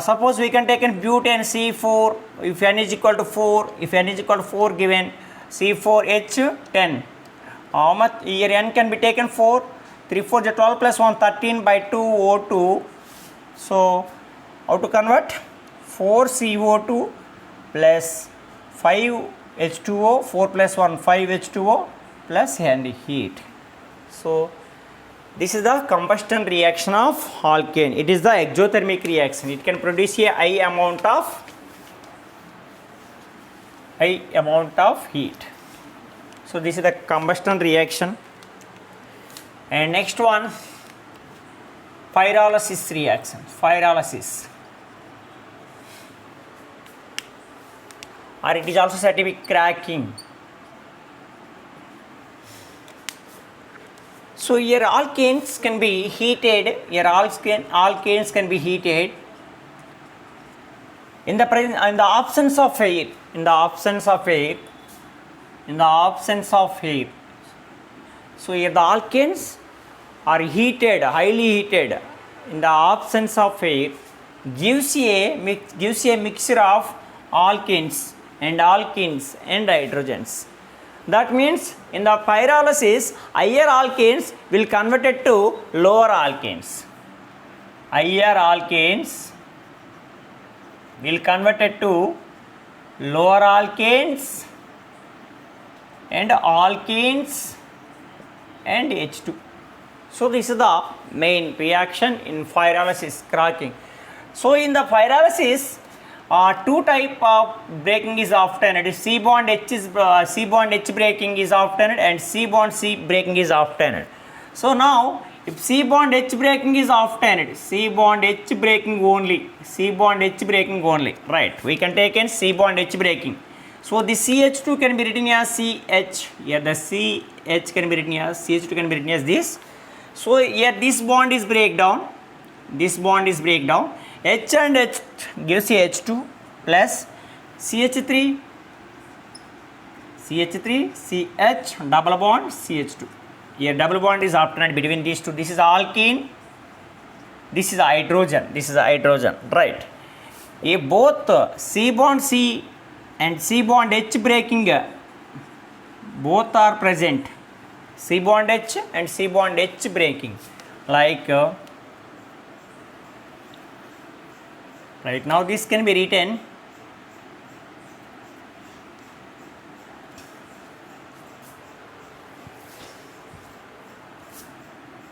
suppose we can take in butane C4, if n is equal to 4, given C4H10. How much? Here n can be taken 4, 3 4 is 12 plus 1, 13 by 2 O2. So how to convert? 4 CO2 plus 5 H2O, 4 plus 1, 5 H2O plus and heat. So this is the combustion reaction of alkane. It is the exothermic reaction. It can produce a high amount of heat. So this is the combustion reaction. And next one, pyrolysis reaction. Pyrolysis, or it is also said to be cracking. So here alkanes can be heated. Alkanes can be heated in the absence of air. In the absence of air. So here the alkanes are heated, highly heated in the absence of air, gives a mixture of alkenes and hydrogens. That means in the pyrolysis, higher alkanes will convert it to lower alkanes. Higher alkanes will convert it to lower alkanes and alkenes and H2. So this is the main reaction in pyrolysis, cracking. So in the pyrolysis, two type of breaking is obtained. C bond H breaking is obtained and C bond C breaking is obtained. So now if C bond H breaking is obtained, C bond H breaking only, right, we can take in C bond H breaking. So the CH2 can be written as CH. Here the CH can be written as CH2 can be written as this. So here this bond is breakdown. H and H gives H2 plus CH3, CH double bond CH2. Here double bond is obtained between these two. This is alkene. This is hydrogen. Right. If both C bond C and C bond H breaking both are present, C bond H and C bond H breaking, like right now this can be written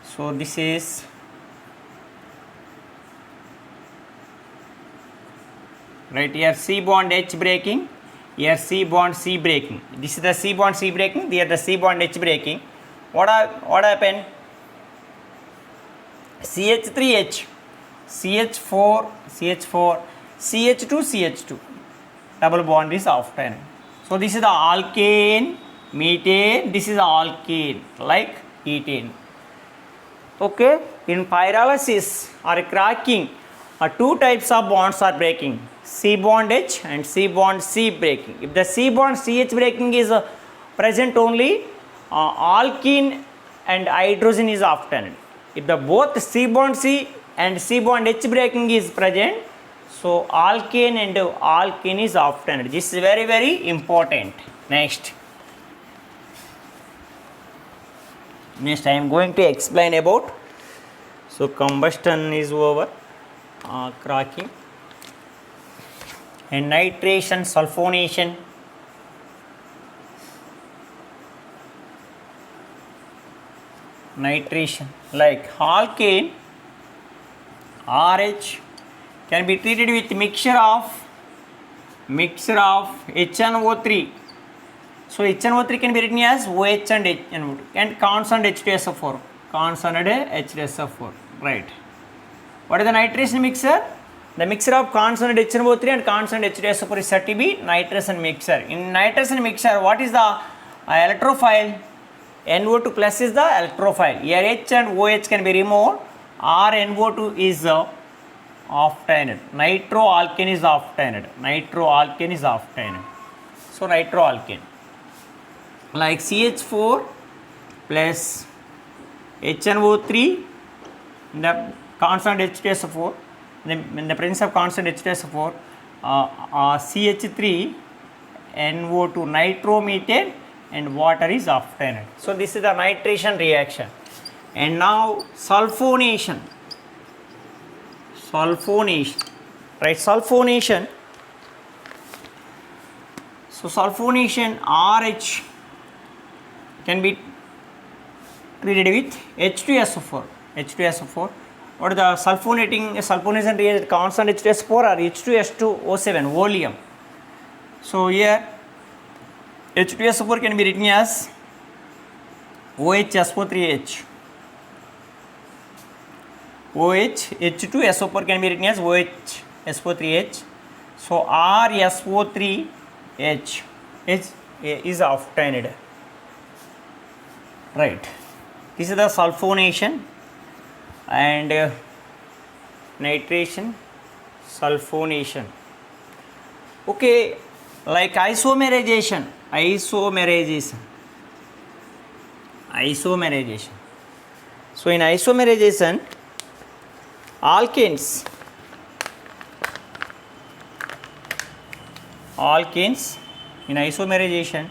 so this is right here C bond H breaking, here C bond C breaking. This is the C bond C breaking, here the C bond H breaking. What happened? CH3H, CH4, CH2, double bond is obtained. So this is the alkane, methane, this is the alkane like ethane. Okay, in pyrolysis or cracking, two types of bonds are breaking, C bond H and C bond C breaking. If the C bond CH breaking is present only, alkene and hydrogen is obtained. if the both C bond C and C bond H breaking is present, so alkane and alkene is obtained. This is very, very important. Next I am going to explain about, so combustion is over, cracking and nitration, sulfonation. Nitration, like alkane RH can be treated with mixture of HNO3. So HNO3 can be written as OH and HNO2 and constant H2SO4. Constant H2SO4. Right. What is the nitration mixture? The mixture of constant HNO3 and constant H2SO4 is said to be nitration mixture. In nitration mixture, what is the electrophile? NO2 plus is the electrophile. Here H and OH can be removed. RNO2 is obtained. Nitroalkane is obtained. Nitroalkane is obtained. So nitroalkane, like CH4 plus HNO3 in the constant H2SO4, in the presence of constant H2SO4, CH3 NO2 nitromethane and water is obtained. So this is the nitration reaction. And now sulfonation. Sulfonation, right? Sulfonation. So sulfonation RH can be treated with H2SO4. H2SO4. What is the sulfonation reagent? Constant H2SO4 or H2S2O7 oleum. So here H2SO4 can be written as OHSO3H. H2SO4 can be written as OHSO3H. So RSO3H is obtained. Right. This is the sulfonation and nitration, sulfonation. Okay, like isomerization. So in isomerization, alkanes in isomerization,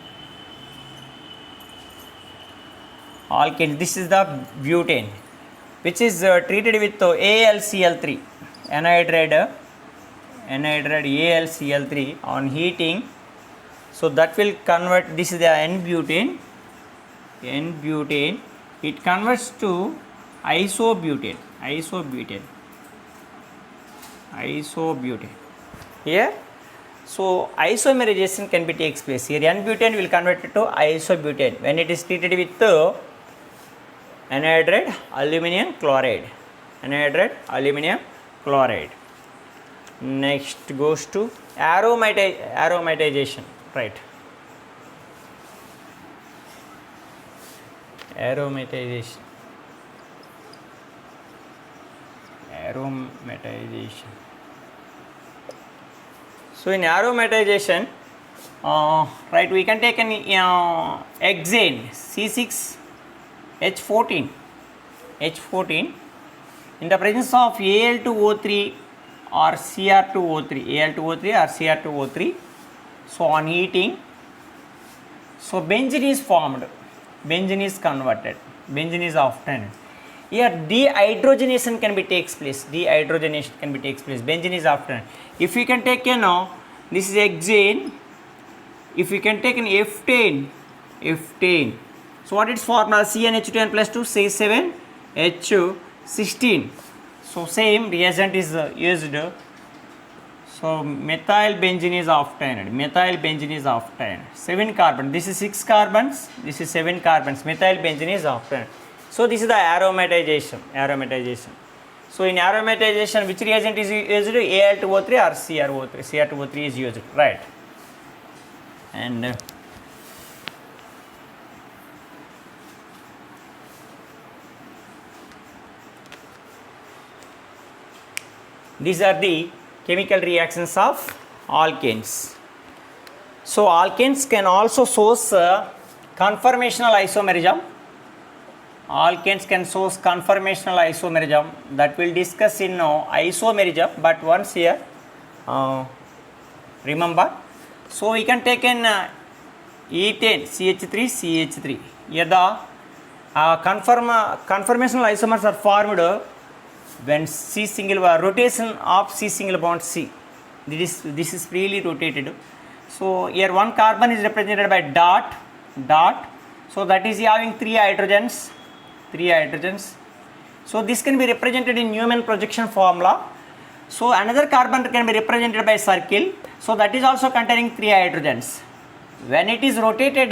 alkane, this is the butane which is treated with AlCl3, anhydride AlCl3 on heating. So that will convert, this is the N-butane, it converts to isobutane. Here, so isomerization can be takes place. Here N-butane will convert to isobutane when it is treated with anhydride aluminum chloride. Next goes to aromatization, right? Aromatization. So in aromatization, right, we can take an hexane C6H14 in the presence of Al2O3 or Cr2O3. So on heating, so benzene is formed, benzene is converted, benzene is obtained. Here dehydrogenation can be takes place. Benzene is obtained. If we can take this is hexane. If we can take an F10. So what its formula? CnH2n plus 2 C7H16. So same reagent is used. So methyl benzene is obtained. 7 carbon. This is 6 carbons. This is 7 carbons. Methyl benzene is obtained. So this is the aromatization. So in aromatization, which reagent is used? Al2O3 or Cr2O3? Cr2O3 is used, right? And these are the chemical reactions of alkanes. So alkanes can also show conformational isomerism. alkanes can show conformational isomerism, that will discuss in isomerism, but once here remember. So we can take an ethane CH3 here the conformational isomers are formed when C single rotation of C single bond C. This is freely rotated. So here one carbon is represented by dot. So that is having three hydrogens. So this can be represented in Newman projection formula. So another carbon can be represented by circle. So that is also containing three hydrogens. When it is rotated,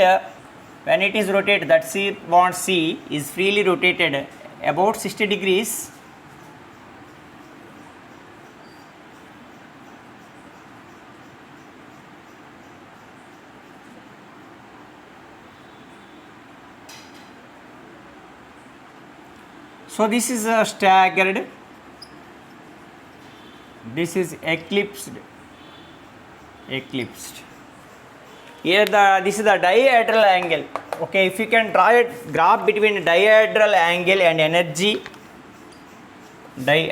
that C bond C is freely rotated about 60 degrees. So this is staggered, this is eclipsed. Here this is the dihedral angle. Okay, if you can draw a graph between dihedral angle and energy, this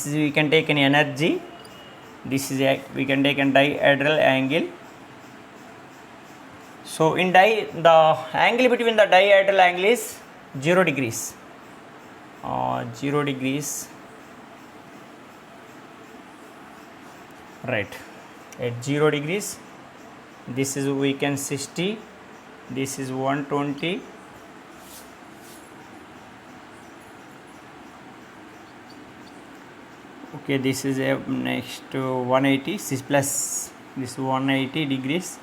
is we can take an energy, this is we can take a dihedral angle. So in the angle between the dihedral angle is 0 degrees. 0 degrees. Right. At 0 degrees, this is we can 60, this is 120. Okay, this is next to 180, this plus this 180 degrees.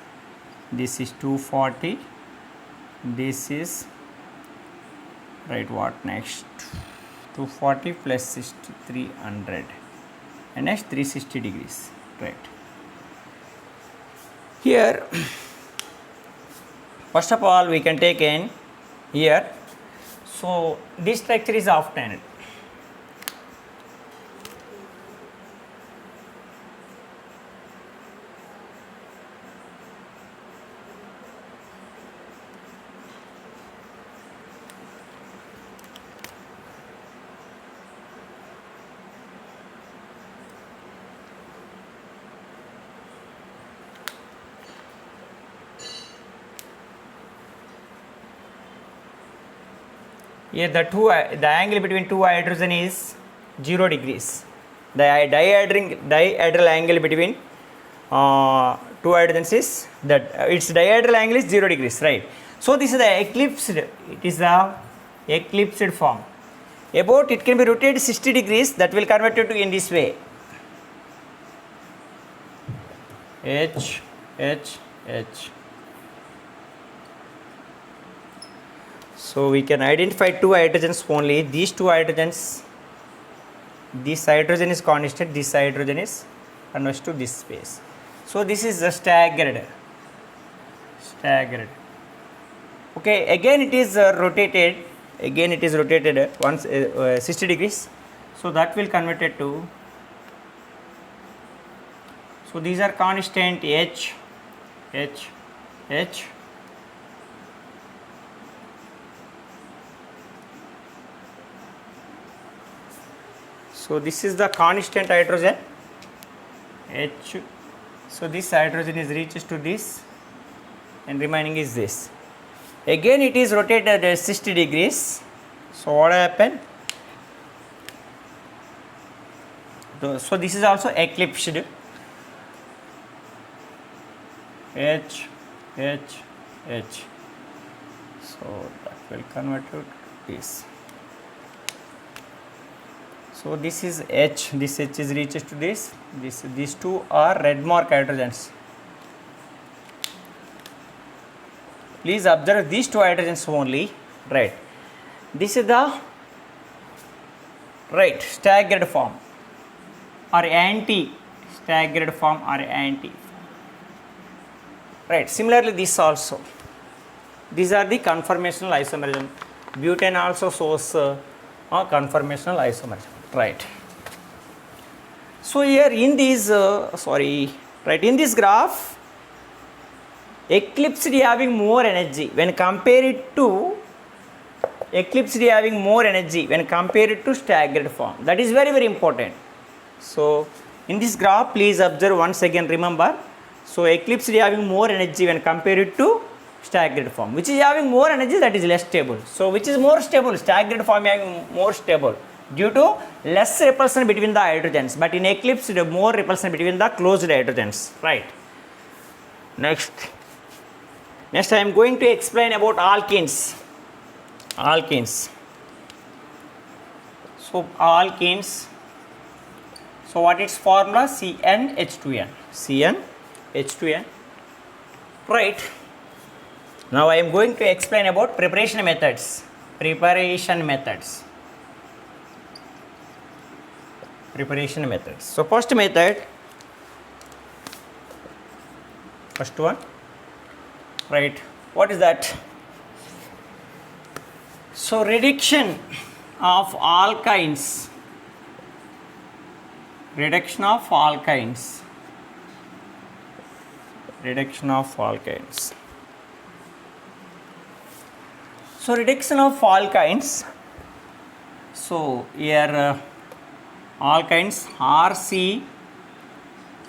This is 240, this is right, what next, 240 plus 60, 300, and next 360 degrees, right. Here first of all we can take in here, so this structure is octanide. Here the angle between two hydrogen is 0 degrees. The dihedral angle between two hydrogens is that its dihedral angle is 0 degrees, right. So this is the eclipsed. It is the eclipsed form. About it can be rotated 60 degrees. That will convert it to in this way. H. So we can identify two hydrogens only. These two hydrogens, this hydrogen is constant, this hydrogen is converts to this space. So this is the staggered. Okay, again it is rotated. Once 60 degrees. So that will convert it to. So these are constant H. So this is the constant hydrogen H. So this hydrogen is reaches to this and remaining is this. Again it is rotated at 60 degrees. So what happened? So this is also eclipsed. H. So that will convert to this. So this is H. This H is reaches to this. These two are red mark hydrogens. Please observe these two hydrogens only. Right. This is the right staggered form or anti-staggered form or anti. Right. Similarly, this also. These are the conformational isomerism. Butane also shows conformational isomerism. Right. So here in these in this graph, eclipsed having more energy when compared to staggered form. That is very, very important. So in this graph, please observe once again, remember. So eclipsed having more energy when compared to staggered form. Which is having more energy, that is less stable. So which is more stable? Staggered form having more stable due to less repulsion between the hydrogens, but in eclipsed more repulsion between the closed hydrogens, right? Next I am going to explain about alkenes. So alkenes, so what its formula? CnH2n, right? Now I am going to explain about preparation methods. So first one, right? What is that? So reduction of alkynes. So reduction of alkynes. So here alkynes RC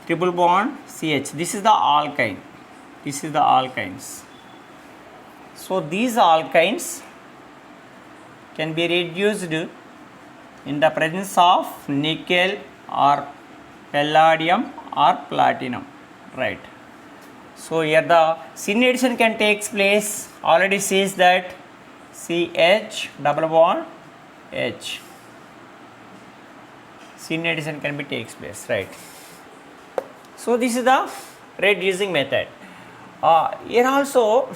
triple bond CH. This is the alkyne. So these alkynes can be reduced in the presence of nickel or palladium or platinum, right? So here the syn addition can take place. Already says that CH double bond H. Syn addition can be takes place, right? So this is the reducing method. Here also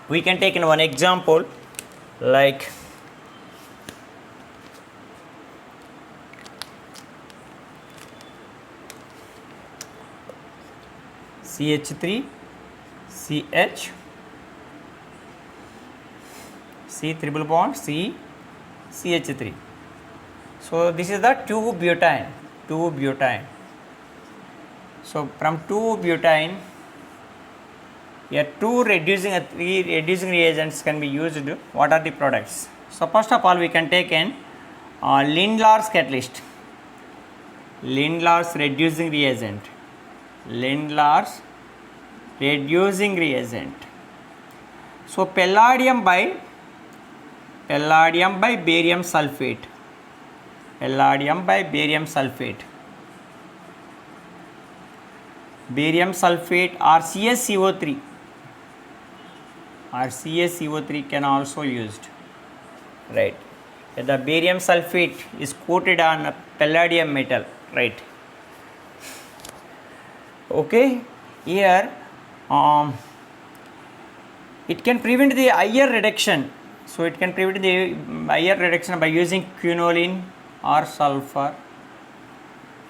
we can take in one example like CH3 CH C triple bond C CH3. So this is the 2-butane. So from 2-butane, here three reducing reagents can be used. What are the products? So first of all, we can take in Lindlar's catalyst, Lindlar's reducing reagent. So palladium by barium sulfate. Barium sulfate or CaCO3 can also used, right? The barium sulfate is coated on a palladium metal, right? Okay, here it can prevent the higher reduction. So it can prevent the higher reduction by using quinoline or sulfur.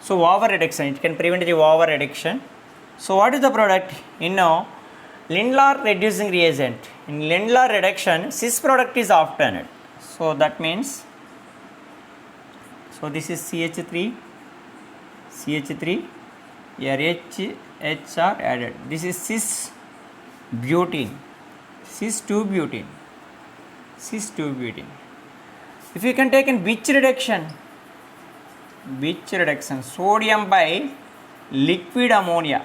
So over reduction, it can prevent the over reduction. So what is the product? Lindlar reducing reagent. In Lindlar reduction, cis product is obtained. So that means, so this is CH3, here H are added. This is cis 2-butene. If you can take in which reduction? Sodium by liquid ammonia.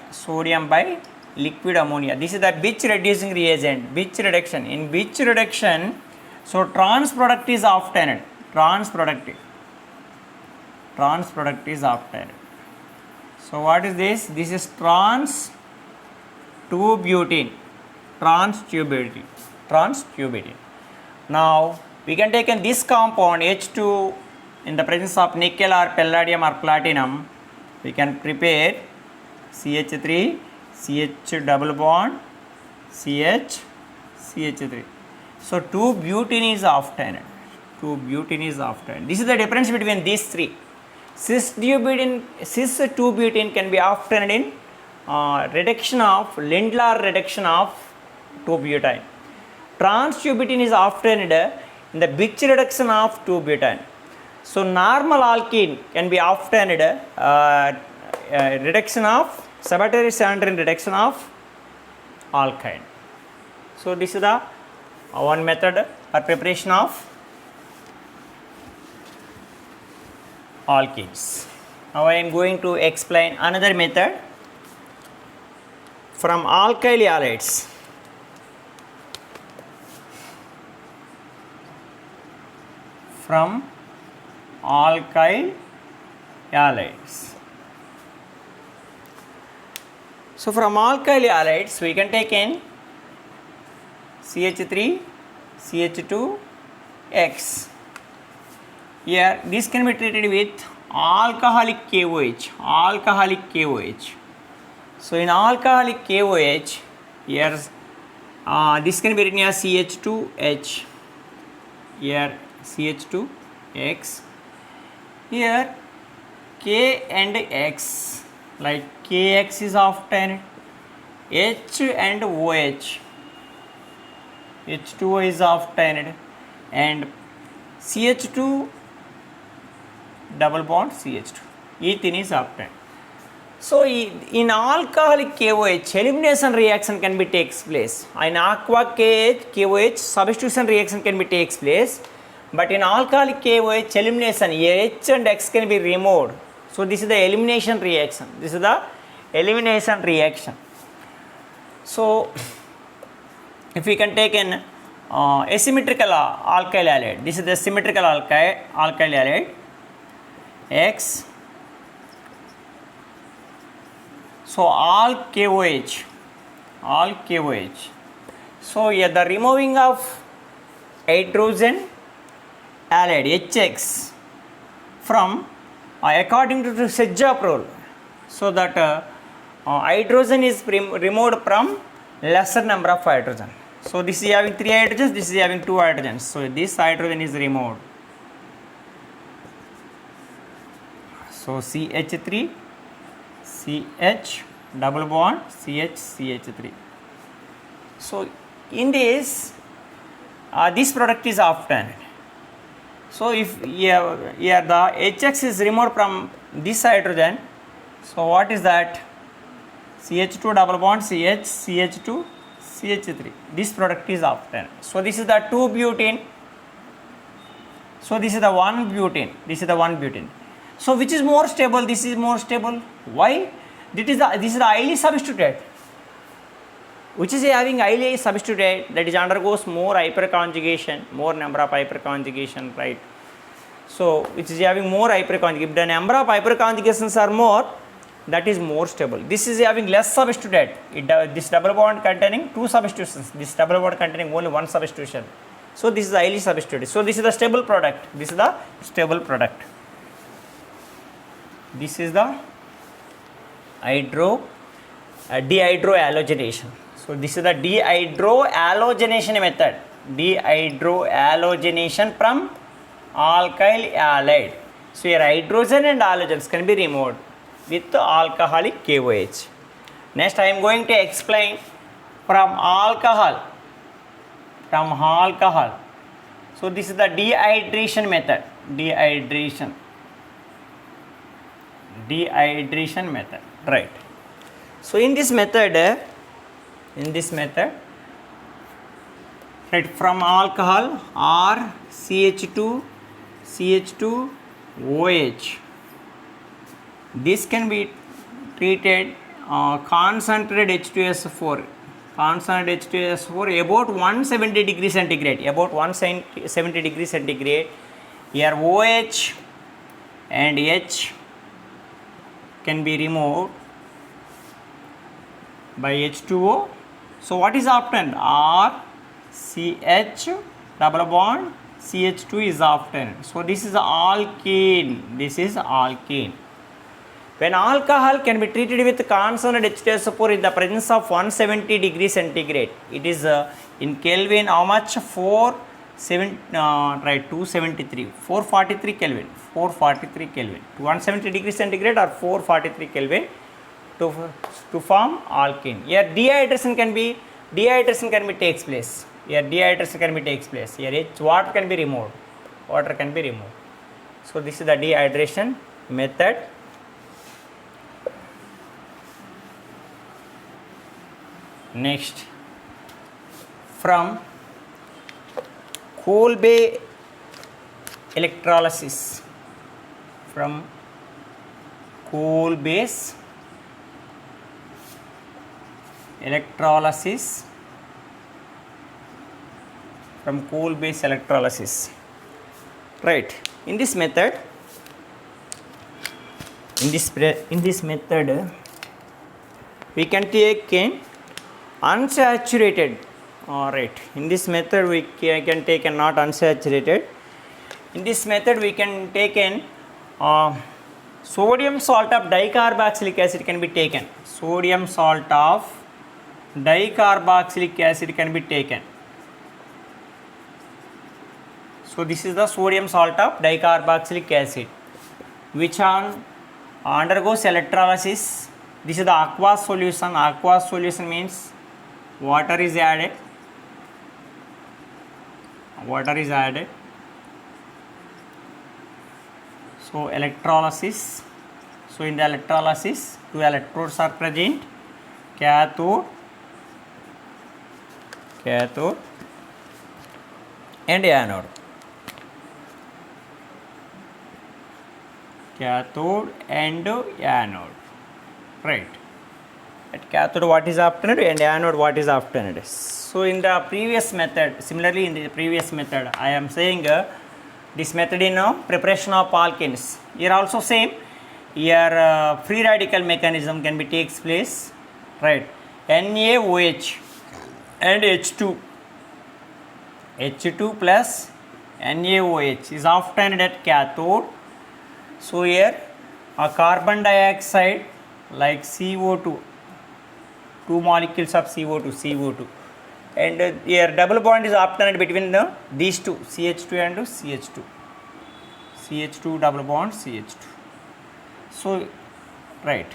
This is the Bitch reducing reagent. In Bitch reduction, so trans product is obtained. So what is this? This is trans 2-butene. Now we can take in this compound H2 in the presence of nickel or palladium or platinum. We can prepare CH3 CH double bond CH3. So 2-butene is obtained. This is the difference between these three. Cis 2-butene can be obtained in Lindlar reduction of 2-butene. Trans 2-butene is obtained in the Bitch reduction of 2-butene. So normal alkene can be obtained reduction of subatomic cyanide reduction of alkyne. So this is the one method for preparation of alkenes. Now I am going to explain another method from alkyl halides. From alkyl halides. So from alkyl halides we can take in CH3, CH2, X. Here this can be treated with alcoholic KOH, alcoholic KOH. So in alcoholic KOH, here this can be written as CH2H, here CH2X, here K and X, like KX is obtained, H and OH, H2O is obtained, and CH2 double bond CH2, ethene is obtained. So in alcoholic KOH, elimination reaction can be takes place. In aqua KOH, substitution reaction can be takes place, but in alcoholic KOH, elimination H and X can be removed. So this is the elimination reaction. This is the elimination reaction. So if we can take an asymmetrical alkyl halide, this is the symmetrical alkyl halide X. So all KOH. So here the removing of hydrogen halide HX from according to the Sedgwick rule, so that hydrogen is removed from lesser number of hydrogen. So this is having 3 hydrogens, this is having 2 hydrogens. So this hydrogen is removed. So CH3, CH double bond CH3. So in this this product is obtained. So if here the HX is removed from this hydrogen, so what is that? CH2 double bond CH2 CH3. This product is obtained. So this is the 2 butene. So this is the 1 butene. So which is more stable? This is more stable. Why? This is the highly substituted. Which is having highly substituted, that is undergoes more hyperconjugation, more number of hyperconjugation, right? So which is having more hyperconjugation. If the number of hyperconjugations are more, that is more stable. This is having less substituted. This double bond containing 2 substitutions. This double bond containing only 1 substitution. So this is highly substituted. So this is the stable product. This is the stable product. This is the dehydrohalogenation. So this is the dehydrohalogenation method. Dehydrohalogenation from alkyl halide. So here hydrogen and halogens can be removed with alcoholic KOH. Next I am going to explain from alcohol. So this is the dehydration method. Dehydration method, right? So in this method, right, from alcohol or CH2OH, this can be treated concentrated H2SO4 about 170 degrees centigrade, here OH and H can be removed by H2O. So what is obtained? RCH double bond CH2 is obtained. So this is alkene. When alcohol can be treated with concentrated H2SO4 in the presence of 170 degrees centigrade, it is in Kelvin how much? 273, 443 Kelvin, 170 degrees centigrade or 443 Kelvin to form alkene. Here dehydration can be takes place. Here water can be removed. So this is the dehydration method. Next, from Kolbe electrolysis, from coal base electrolysis, from coal base electrolysis, right? In this method, we can take an unsaturated, all right, in this method we can take a not unsaturated. In this method we can take an sodium salt of dicarboxylic acid can be taken. Sodium salt of dicarboxylic acid can be taken. So this is the sodium salt of dicarboxylic acid, which undergoes electrolysis. This is the aqueous solution. Aqueous solution means water is added. Water is added. So electrolysis. So in the electrolysis, two electrodes are present, cathode and anode. Cathode and anode, right? At cathode what is obtained and anode what is obtained. So in the previous method, similarly in the previous method, I am saying this method in preparation of alkenes. Here also same. Here free radical mechanism can be takes place, right? NaOH and H2 plus NaOH is obtained at cathode. So here a carbon dioxide like CO2, two molecules of CO2, and here double bond is obtained between these two, CH2 and CH2 double bond CH2. So right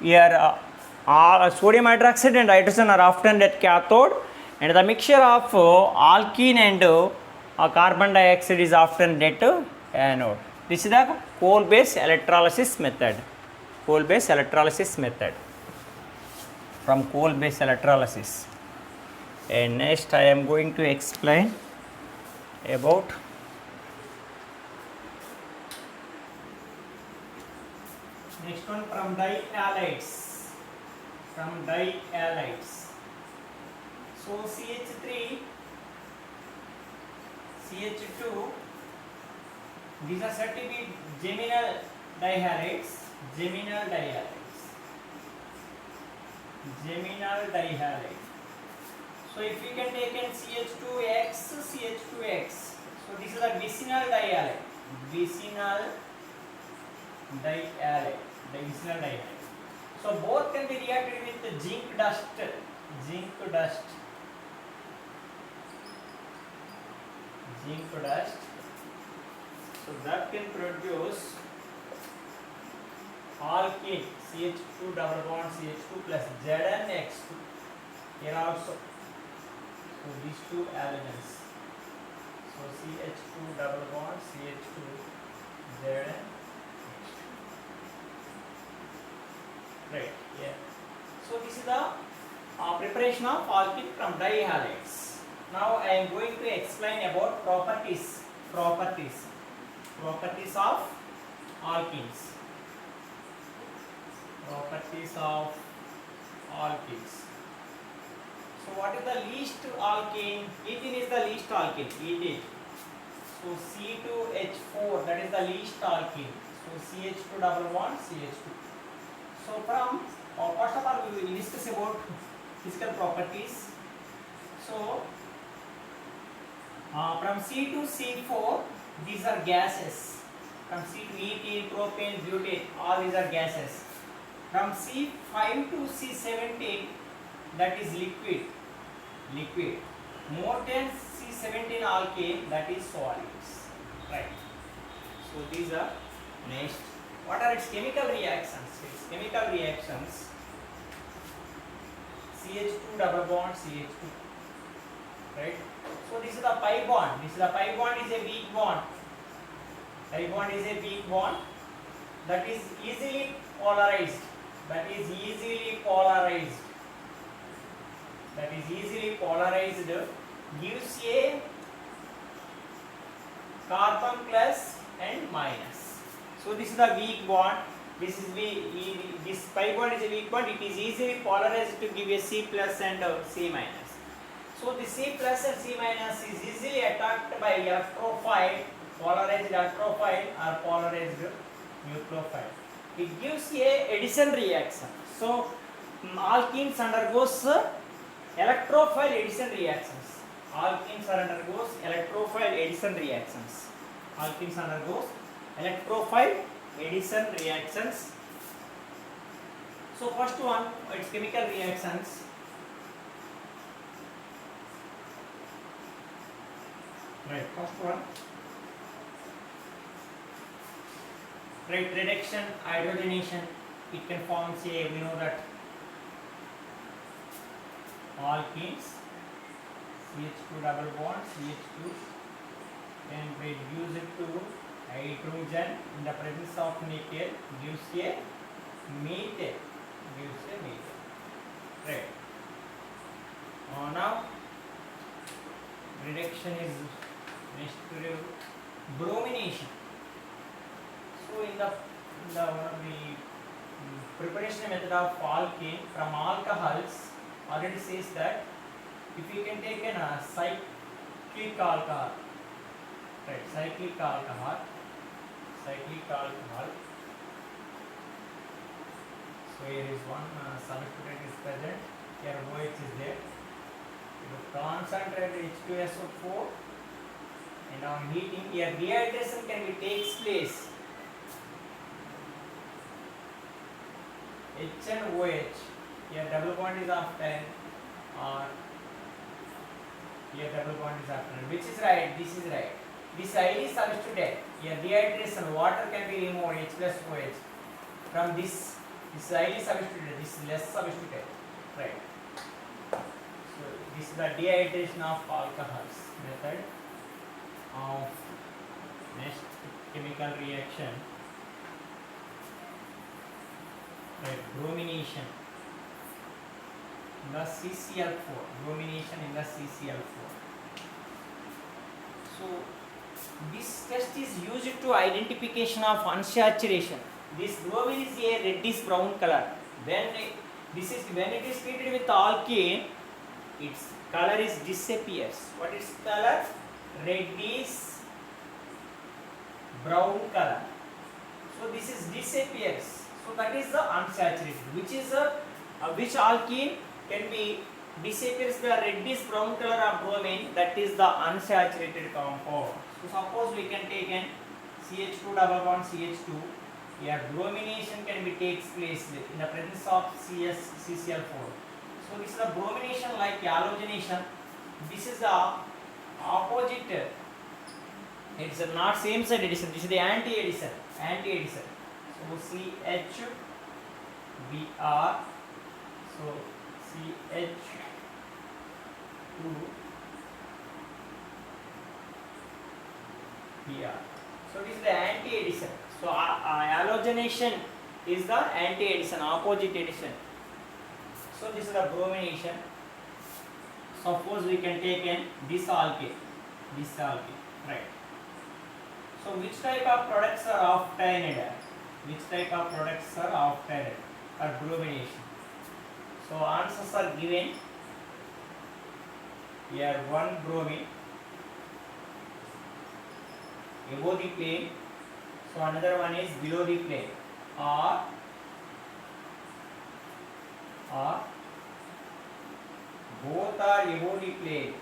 here sodium hydroxide and hydrogen are obtained at cathode, and the mixture of alkene and carbon dioxide is obtained at anode. This is the coal base electrolysis method. Coal base electrolysis method, from coal base electrolysis. And next I am going to explain about next one, from dihalides. So CH3, CH2, these are said to be geminal dihalides. So if you can take in CH2X, so this is a vicinal dihalide. So both can be reacted with zinc dust. So that can produce alkene, CH2 double bond CH2 plus ZnX2. Here also, so these two halogens. So CH2 double bond CH2 ZnX2. Right, yeah. So this is the preparation of alkene from dihalides. Now I am going to explain about properties of alkenes. So what is the least alkene? Ethene is the least alkene. Ethene. So C2H4, that is the least alkene. So CH2 double bond CH2. So from first of all we will discuss about physical properties. So from C to C4, these are gases. From C to ethene, propane, butane, all these are gases. From C5 to C17, that is liquid. More than C17 alkane, that is solids. Right. So these are next. What are its chemical reactions? CH2 double bond CH2. Right. So this is the pi bond. Pi bond is a weak bond. That is easily polarized. that is easily polarized gives a carbon plus and minus. So this is the weak bond. This is this pi bond is a weak bond. It is easily polarized to give a C plus and C minus. So the C plus and C minus is easily attacked by electrophile, polarized electrophile or polarized nucleophile. It gives a addition reaction. So alkenes undergoes electrophile addition reactions. Alkenes undergoes electrophile addition reactions. Alkenes undergoes electrophile addition reactions. So first one, its chemical reactions. Right, first one. Right, reduction, hydrogenation. It can form, say, we know that alkenes, CH2 double bond, CH2, can reduce it to hydrogen in the presence of nickel, gives a methane. Right. Now reduction is next to bromination. So in the one of the preparation method of alkane from alcohols already says that if you can take a cyclic alcohol, right, cyclic alcohol. So here is one substituent is present, here OH is there. You concentrate H2SO4 and on heating here dehydration can be takes place. H and OH, here double bond is after or here double bond is after. Which is right? This is right. This highly substituted. Here dehydration, water can be removed, H plus OH. From this is highly substituted, this is less substituted. Right. So this is the dehydration of alcohols method of next chemical reaction. Right, bromination in the CCl4. Bromination in the CCl4. So this test is used to identification of unsaturation. This bromine is a reddish brown color. When it is treated with alkane, its color is disappears. What is color? Reddish brown color. So this is disappears. So that is the unsaturated. Which alkene can be disappears the reddish brown color of bromine, that is the unsaturated compound. So suppose we can take an CH2 double bond CH2. Here bromination can be takes place in the presence of CCl4. So this is the bromination like halogenation. This is the opposite. It's not same side addition. This is the anti-addition. So CHBr. So CH2 Br. So this is the anti-addition. So halogenation is the anti-addition, opposite addition. So this is the bromination. Suppose we can take in this alkane, right? So which type of products are obtained? For bromination? So answers are given. Here one bromine above the plane. So another one is below the plane, or both are above the plane.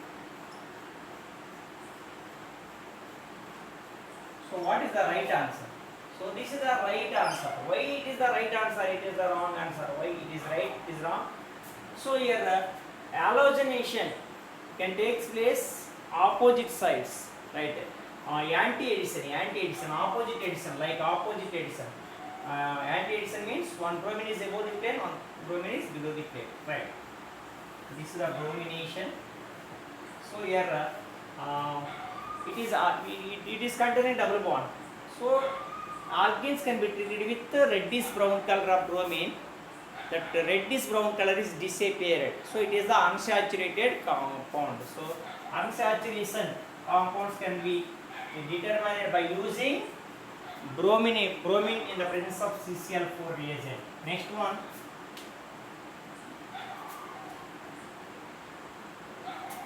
So what is the right answer? So this is the right answer. Why it is the right answer? It is the wrong answer. Why it is right? It is wrong. So here the halogenation can take place opposite sides, right? Anti-addition, opposite addition, like opposite addition. Anti-addition means one bromine is above the plane, one bromine is below the plane, right? This is the bromination. So here it is containing double bond. So alkenes can be treated with reddish brown color of bromine that reddish brown color is disappeared. So it is the unsaturated compound. So unsaturation compounds can be determined by using bromine in the presence of CCl4 reagent. Next one,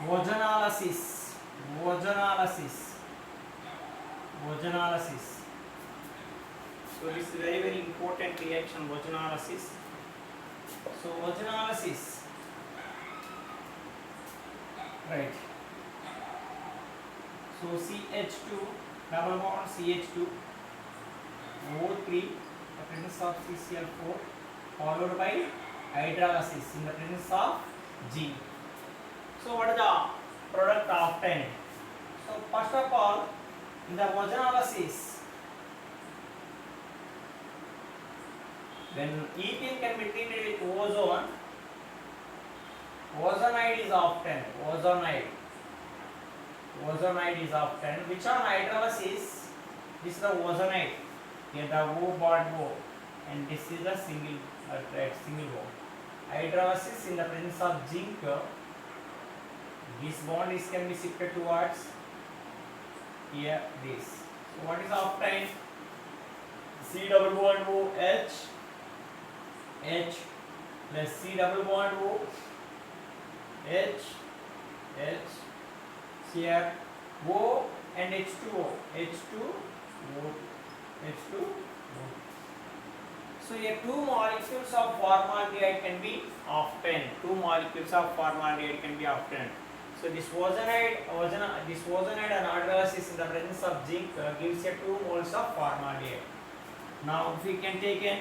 ozonolysis. So this is very important reaction, ozonolysis. So ozonolysis, right? So CH2 double bond CH2 O3 the presence of CCl4 followed by hydrolysis in the presence of G. So what is the product obtained? So first of all, in the ozonolysis, when ethene can be treated with ozone, ozonide is obtained. Ozonide is obtained. Which on hydrolysis? This is the ozonide. Here the O bond O, and this is the single bond. Hydrolysis in the presence of zinc. This bond is can be shifted towards here this. So what is obtained? C double bond O H plus C double bond O H here O and H2O. So here two molecules of formaldehyde can be obtained. So this ozonide and hydrolysis in the presence of zinc gives you 2 moles of formaldehyde. Now if we can take in,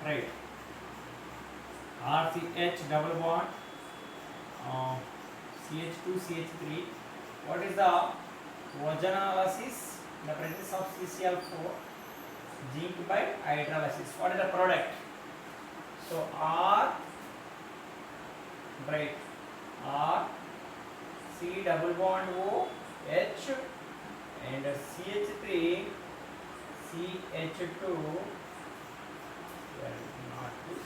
right, RCH double bond CH2 CH3. What is the ozonolysis in the presence of CCl4 zinc by hydrolysis? What is the product? So R, right, R C double bond O H and CH3 CH2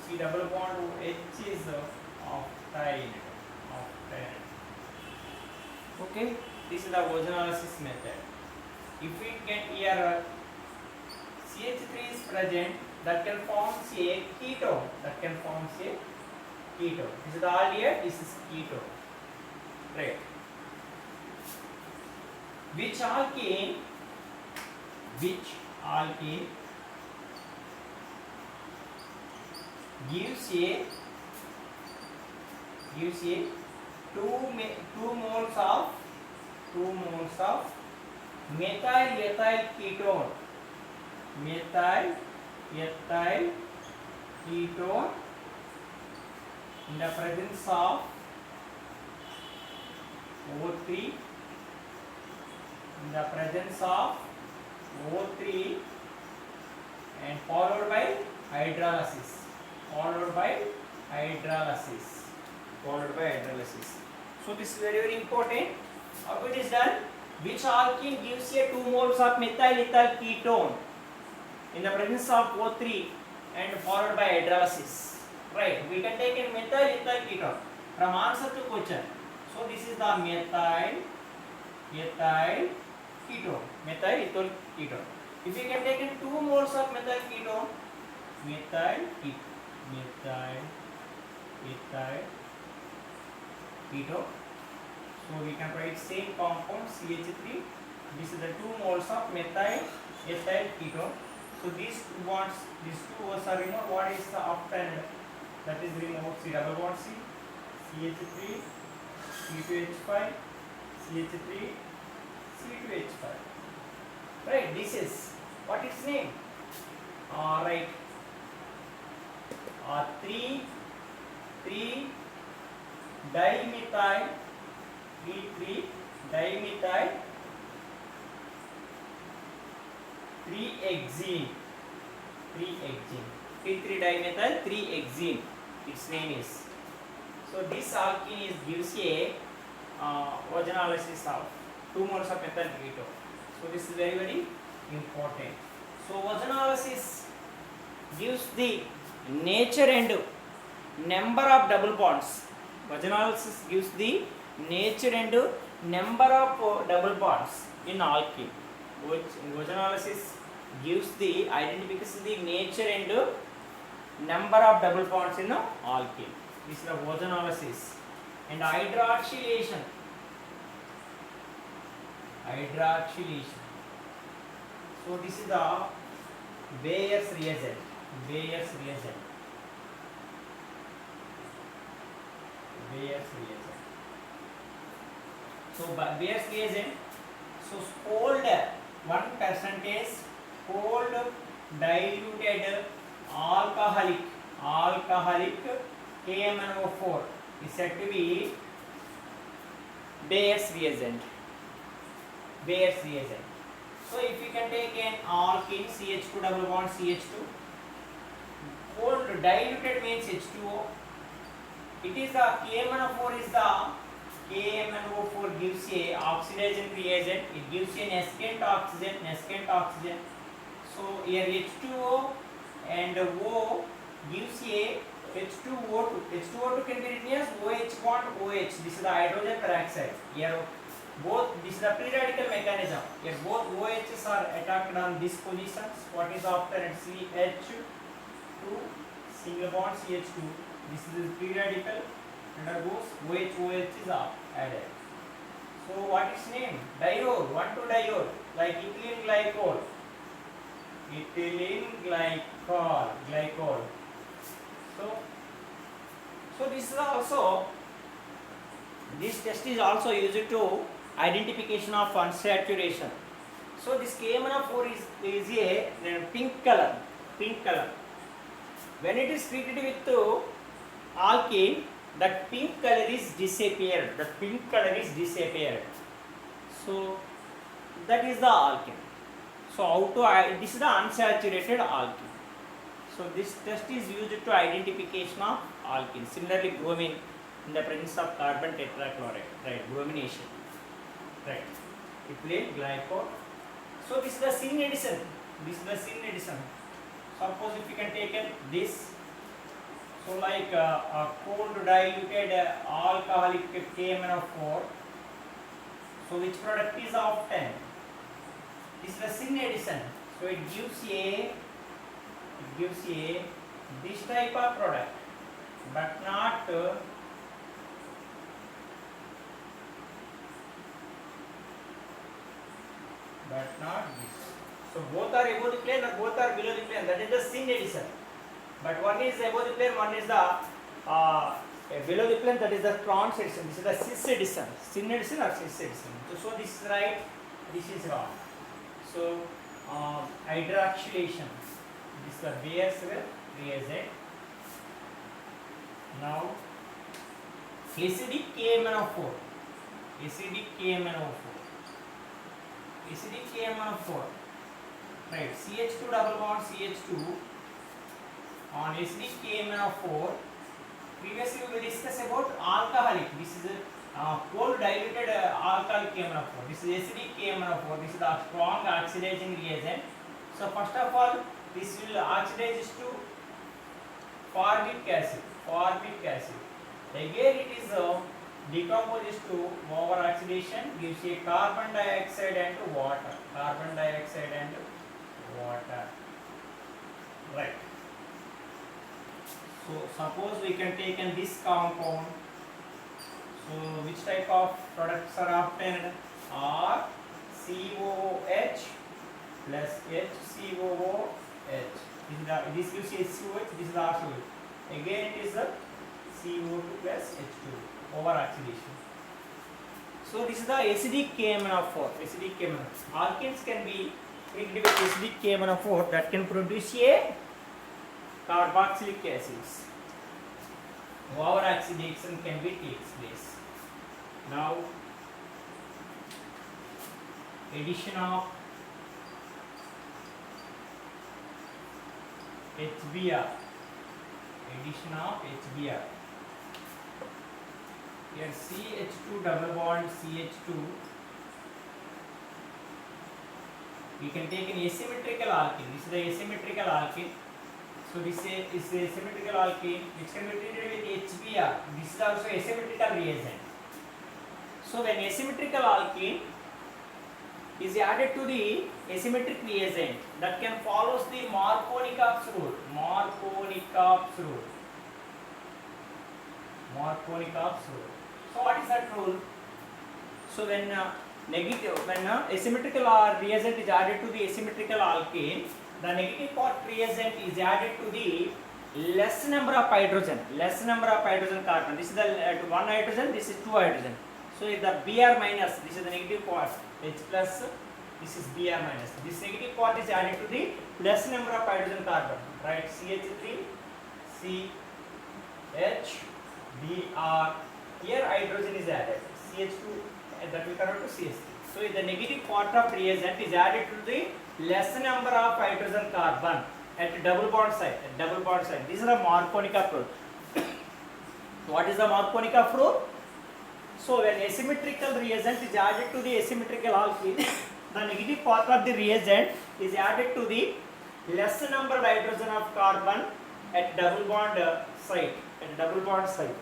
C double bond O H is obtained. Okay, this is the ozonolysis method. If we get here CH3 is present, that can form a ketone. This is the aldehyde, this is ketone. Right. Which alkene gives a 2 moles of methyl ethyl ketone. In the presence of O3, and followed by hydrolysis. So this is very important. How it is done? Which alkene gives a 2 moles of methyl ethyl ketone in the presence of O3 and followed by hydrolysis. Right, we can take a methyl ethyl ketone from answer to question. So this is the methyl ethyl ketone. If we can take in 2 moles of methyl ketone, methyl ethyl ketone. So we can write same compound CH3. This is the 2 moles of methyl ethyl ketone. So these two O's are removed. What is the obtained? That is removed. C double bond C, CH3, C2H5, CH3, C2H5. Right. This is what its name. Right. 3 dimethyl 3-hexene. 3-dimethyl 3-hexene. Its name is. So this alkene gives a ozonolysis of 2 moles of methyl ketone. So this is very important. So ozonolysis gives the nature and number of double bonds. Vaginolysis gives the nature and number of double bonds in alkene. Vaginolysis gives the identification the nature and number of double bonds in alkene. This is the vaginolysis. And hydroxylation. Hydroxylation. So this is the Bayer's reagent. Bayer's reagent. Bayer's reagent. So Bayer's reagent. So cold 1% cold diluted alcoholic KMnO4 is said to be Bayer's reagent. Bayer's reagent. So if you can take an alkene CH2 double bond CH2, cold diluted means H2O. It is the KMnO4 is the KMnO4 gives a oxidation reagent. It gives you an nascent oxygen. So here H2O and O gives a H2O2. H2O2 can be written as OH bond OH. This is the hydrogen peroxide. Here both, this is the free radical mechanism. Here both OHs are attacked on these positions. What is after CH2 single bond CH2. This is the free radical undergoes OH is added. So what is name? Diol, 1,2-diol, like ethylene glycol. Ethylene glycol. So this is also, this test is also used to identification of unsaturation. So this KMnO4 is a pink color. When it is treated with alkene, that pink color is disappeared. So that is the alkene. So how to, this is the unsaturated alkene. So this test is used to identification of alkene. Similarly, bromine in the presence of carbon tetrachloride, right? Bromination, right? Ethylene glycol. So this is the syn addition. Suppose if you can take this. So like a cold diluted alcoholic KMnO4. So which product is often? This is the syn addition. So it gives a this type of product, but not this. So both are above the plane or both are below the plane. That is the syn addition. But one is above the plane, one is the below the plane. That is the trans addition. This is the cis addition. Syn addition or cis addition. So this is right. This is wrong. So hydroxylation. This is the Bayer's reagent. Now acidic KMnO4. Right. CH2 double bond CH2 on acidic KMnO4. Previously we will discuss about alcoholic. This is cold diluted alcoholic KMnO4. This is acidic KMnO4. This is the strong oxidizing reagent. So first of all, this will oxidize to formic acid. Again it is decomposes to over oxidation, gives a carbon dioxide and water. Right. So suppose we can take this compound. So which type of products are obtained? R COOH plus HCOOH. This gives HCOH. This is RCOH. Again it is the CO2 plus H2 over oxidation. So this is the acidic KMnO4. Alkenes can be treated with acidic KMnO4 that can produce a carboxylic acids. Over oxidation can be takes place. Now addition of HBr. Here CH2 double bond CH2. We can take an asymmetrical alkene. This is the asymmetrical alkene. So this is a symmetrical alkene which can be treated with HBr. This is also asymmetrical reagent. So when asymmetrical alkene is added to the asymmetric reagent, that can follows the Markovnikov's rule. Markovnikov's rule. Markovnikov's rule. So what is that rule? So when asymmetrical reagent is added to the asymmetrical alkene, the negative part reagent is added to the less number of hydrogen carbon. This is the one hydrogen, this is two hydrogen. So if the Br minus, this is the negative part, H plus, this is Br minus. This negative part is added to the less number of hydrogen carbon, right? CH3, CH, Br. Here hydrogen is added, CH2, that will convert to CH3. So if the negative part of reagent is added to the less number of hydrogen carbon at double bond side. This is the Markovnikov rule. What is the Markovnikov rule? So when asymmetrical reagent is added to the asymmetrical alkene, the negative part of the reagent is added to the less number of hydrogen of carbon at double bond site.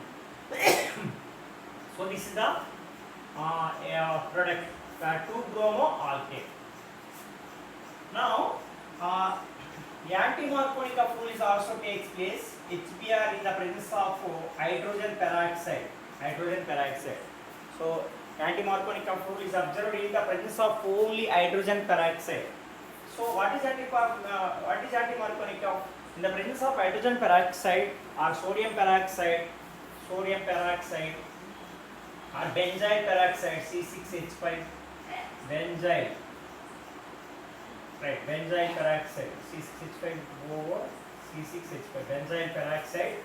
So this is the product 2-bromo-alkane. Now anti-Markovnikov rule is also takes place. HBr in the presence of hydrogen peroxide. So anti-Markovnikov rule is observed in the presence of only hydrogen peroxide. So what is anti-Markovnikov? In the presence of hydrogen peroxide or sodium peroxide or benzyl peroxide, C6H5, benzyl peroxide, C6H5 over C6H5, benzyl peroxide.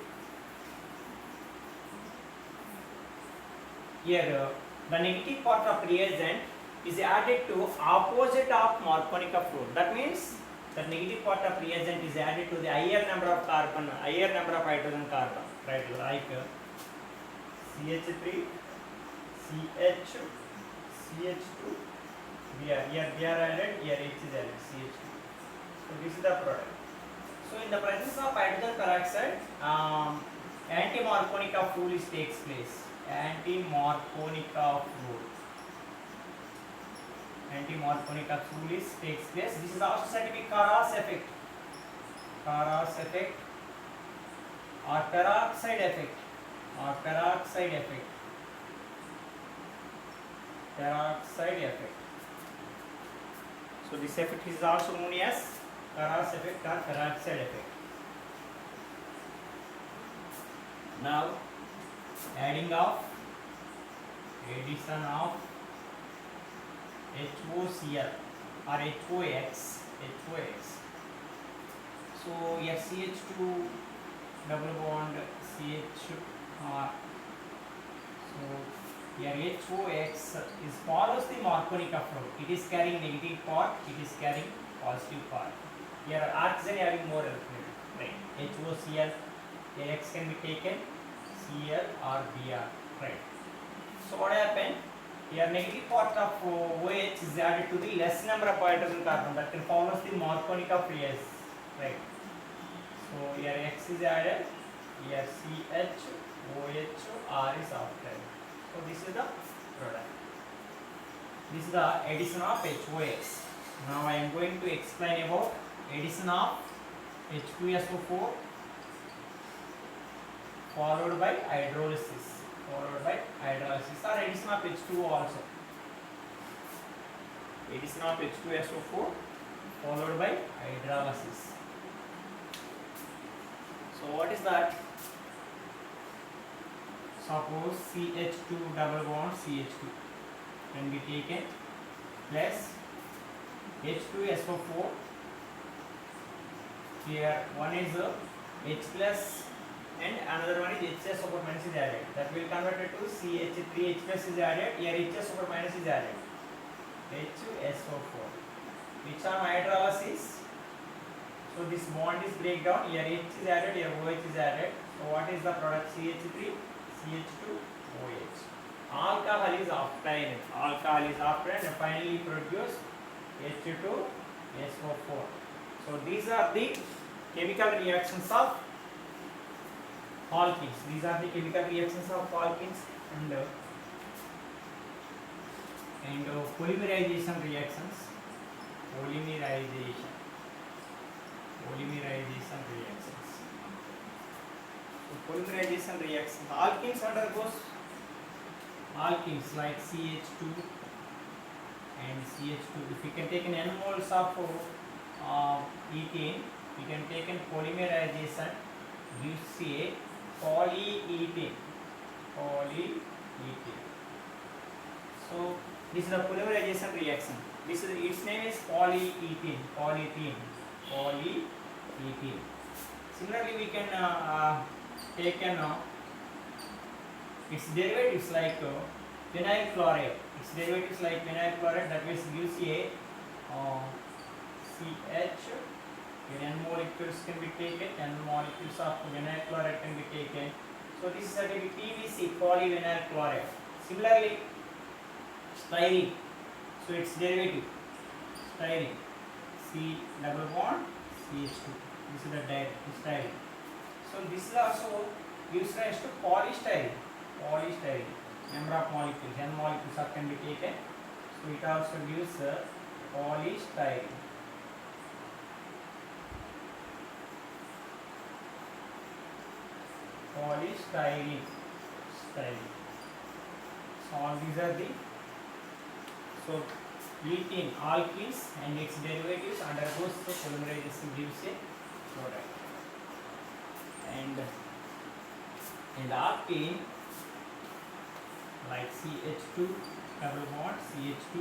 Here the negative part of reagent is added to opposite of Markovnikov rule. That means the negative part of reagent is added to the higher number of hydrogen carbon, right? Like CH3, CH, CH2, Br. Here Br added, here H is added, CH2. So this is the product. So in the presence of hydrogen peroxide, anti-Markovnikov rule takes place. Anti-Markovnikov rule takes place. This is also said to be Karas effect or peroxide effect. So this effect is also known as Karas effect or peroxide effect. Now addition of HOCl or HOX. So here CH2 double bond CH. So here HOX is follows the Markovnikov rule. It is carrying negative part, it is carrying positive part. Here oxygen having more electron, right? HOCl, X can be taken, Cl or Br, right? So what happened? Here negative part of OH is added to the less number of hydrogen carbon, that can follows the Markovnikov reagent, right? So here X is added, here CH, OH, R is after. So this is the product. This is the addition of HOX. Now I am going to explain about addition of H2SO4 followed by hydrolysis or addition of H2O also. Addition of H2SO4 followed by hydrolysis. So what is that? Suppose CH2 double bond CH2 can be taken plus H2SO4. Here one is H plus and another one is HS over minus is added. That will convert it to CH3, H plus is added. Here HS over minus is added. HSO4. Which are hydrolysis. So this bond is breakdown. Here H is added. Here OH is added. So what is the product? CH3, CH2, OH. Alcohol is obtained. And finally produce H2SO4. So these are the chemical reactions of alkenes. These are the chemical reactions of alkenes and polymerization reactions. Polymerization reactions. So polymerization reactions. Alkenes undergoes alkenes like CH2 and CH2. If we can take an n moles of ethane, we can take an polymerization gives a polyethane. So this is the polymerization reaction. This is its name is polyethane. Similarly, we can take an its derivatives like vinyl chloride. Its derivatives like vinyl chloride, that means gives a CH. N molecules can be taken, n molecules of vinyl chloride can be taken. So this is said to be PVC, polyvinyl chloride. Similarly, styrene. So its derivative styrene, C double bond CH2. This is the styrene. So this is also gives rise to polystyrene. Number of molecules, n molecules are can be taken. So it also gives polystyrene. So all these are the ethene alkenes and its derivatives undergoes the polymerization gives a product. And alkene like CH2 double bond CH2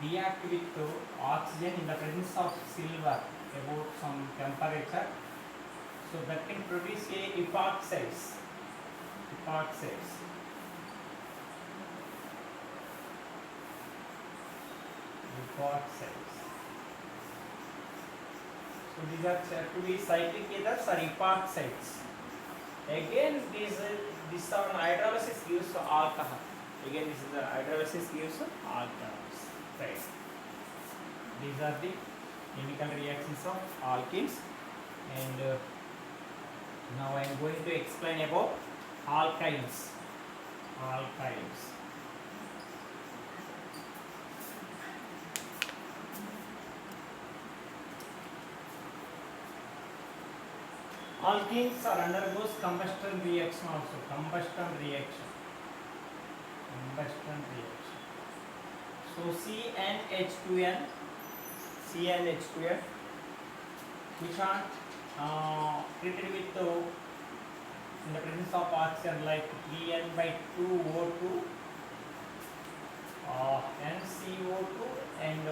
react with oxygen in the presence of silver about some temperature. So that can produce a epoxides. So these are said to be cyclic ethers or epoxides. Again, this on hydrolysis gives alcohol. Right. These are the chemical reactions of alkenes, and now I am going to explain about alkynes. Alkenes are undergoes combustion reaction also. Combustion reaction. So CnH2n, which are treated with in the presence of oxygen like 3n/2O2, NCO2 and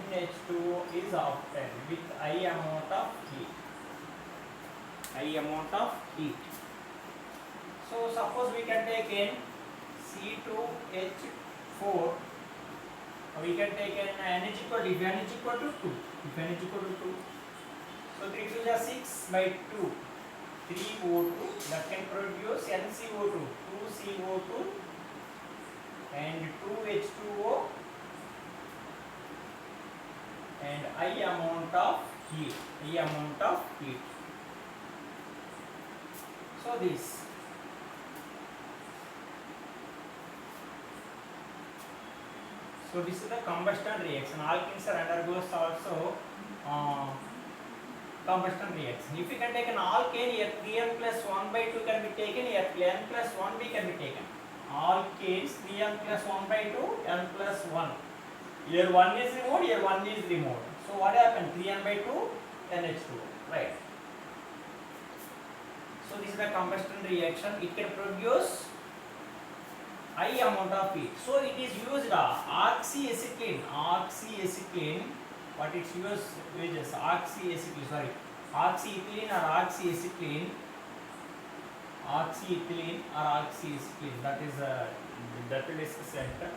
NH2O is obtained with high amount of heat. So suppose we can take in C2H4, we can take an n equal to 2. So 3 2 is 6/2, 3O2 that can produce NCO2, 2CO2 and 2H2O and high amount of heat. So this. So this is the combustion reaction. Alkenes are undergoes also combustion reaction. If you can take an alkane, here 3n plus 1/2 can be taken, here n plus 1b can be taken. Alkanes 3n plus 1/2, n plus 1. Here 1 is removed, here 1 is removed. So what happened? 3n/2 NH2, right? So this is the combustion reaction. It can produce high amount of heat. So it is used oxyacetylene. What its uses oxyethylene or oxyacetylene. That is that will discuss later.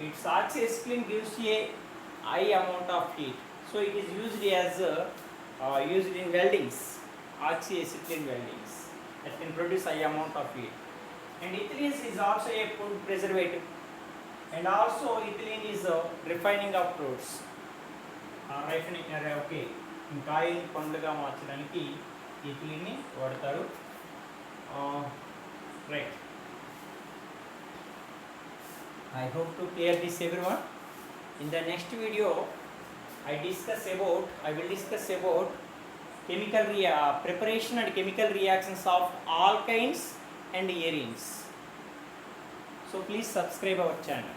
Its oxyacetylene gives a high amount of heat. So it is used as used in weldings. Oxyacetylene weldings that can produce high amount of heat. And ethylene is also a food preservative, and also ethylene is refining of crudes. Okay, కాయని పండ్లుగా మార్చడానికి ఈ క్లీన్ని వాడతారు. Right, I hope to clear this everyone. In the next video I will discuss about preparation and chemical reactions of alkynes and arenes. So please subscribe our channel.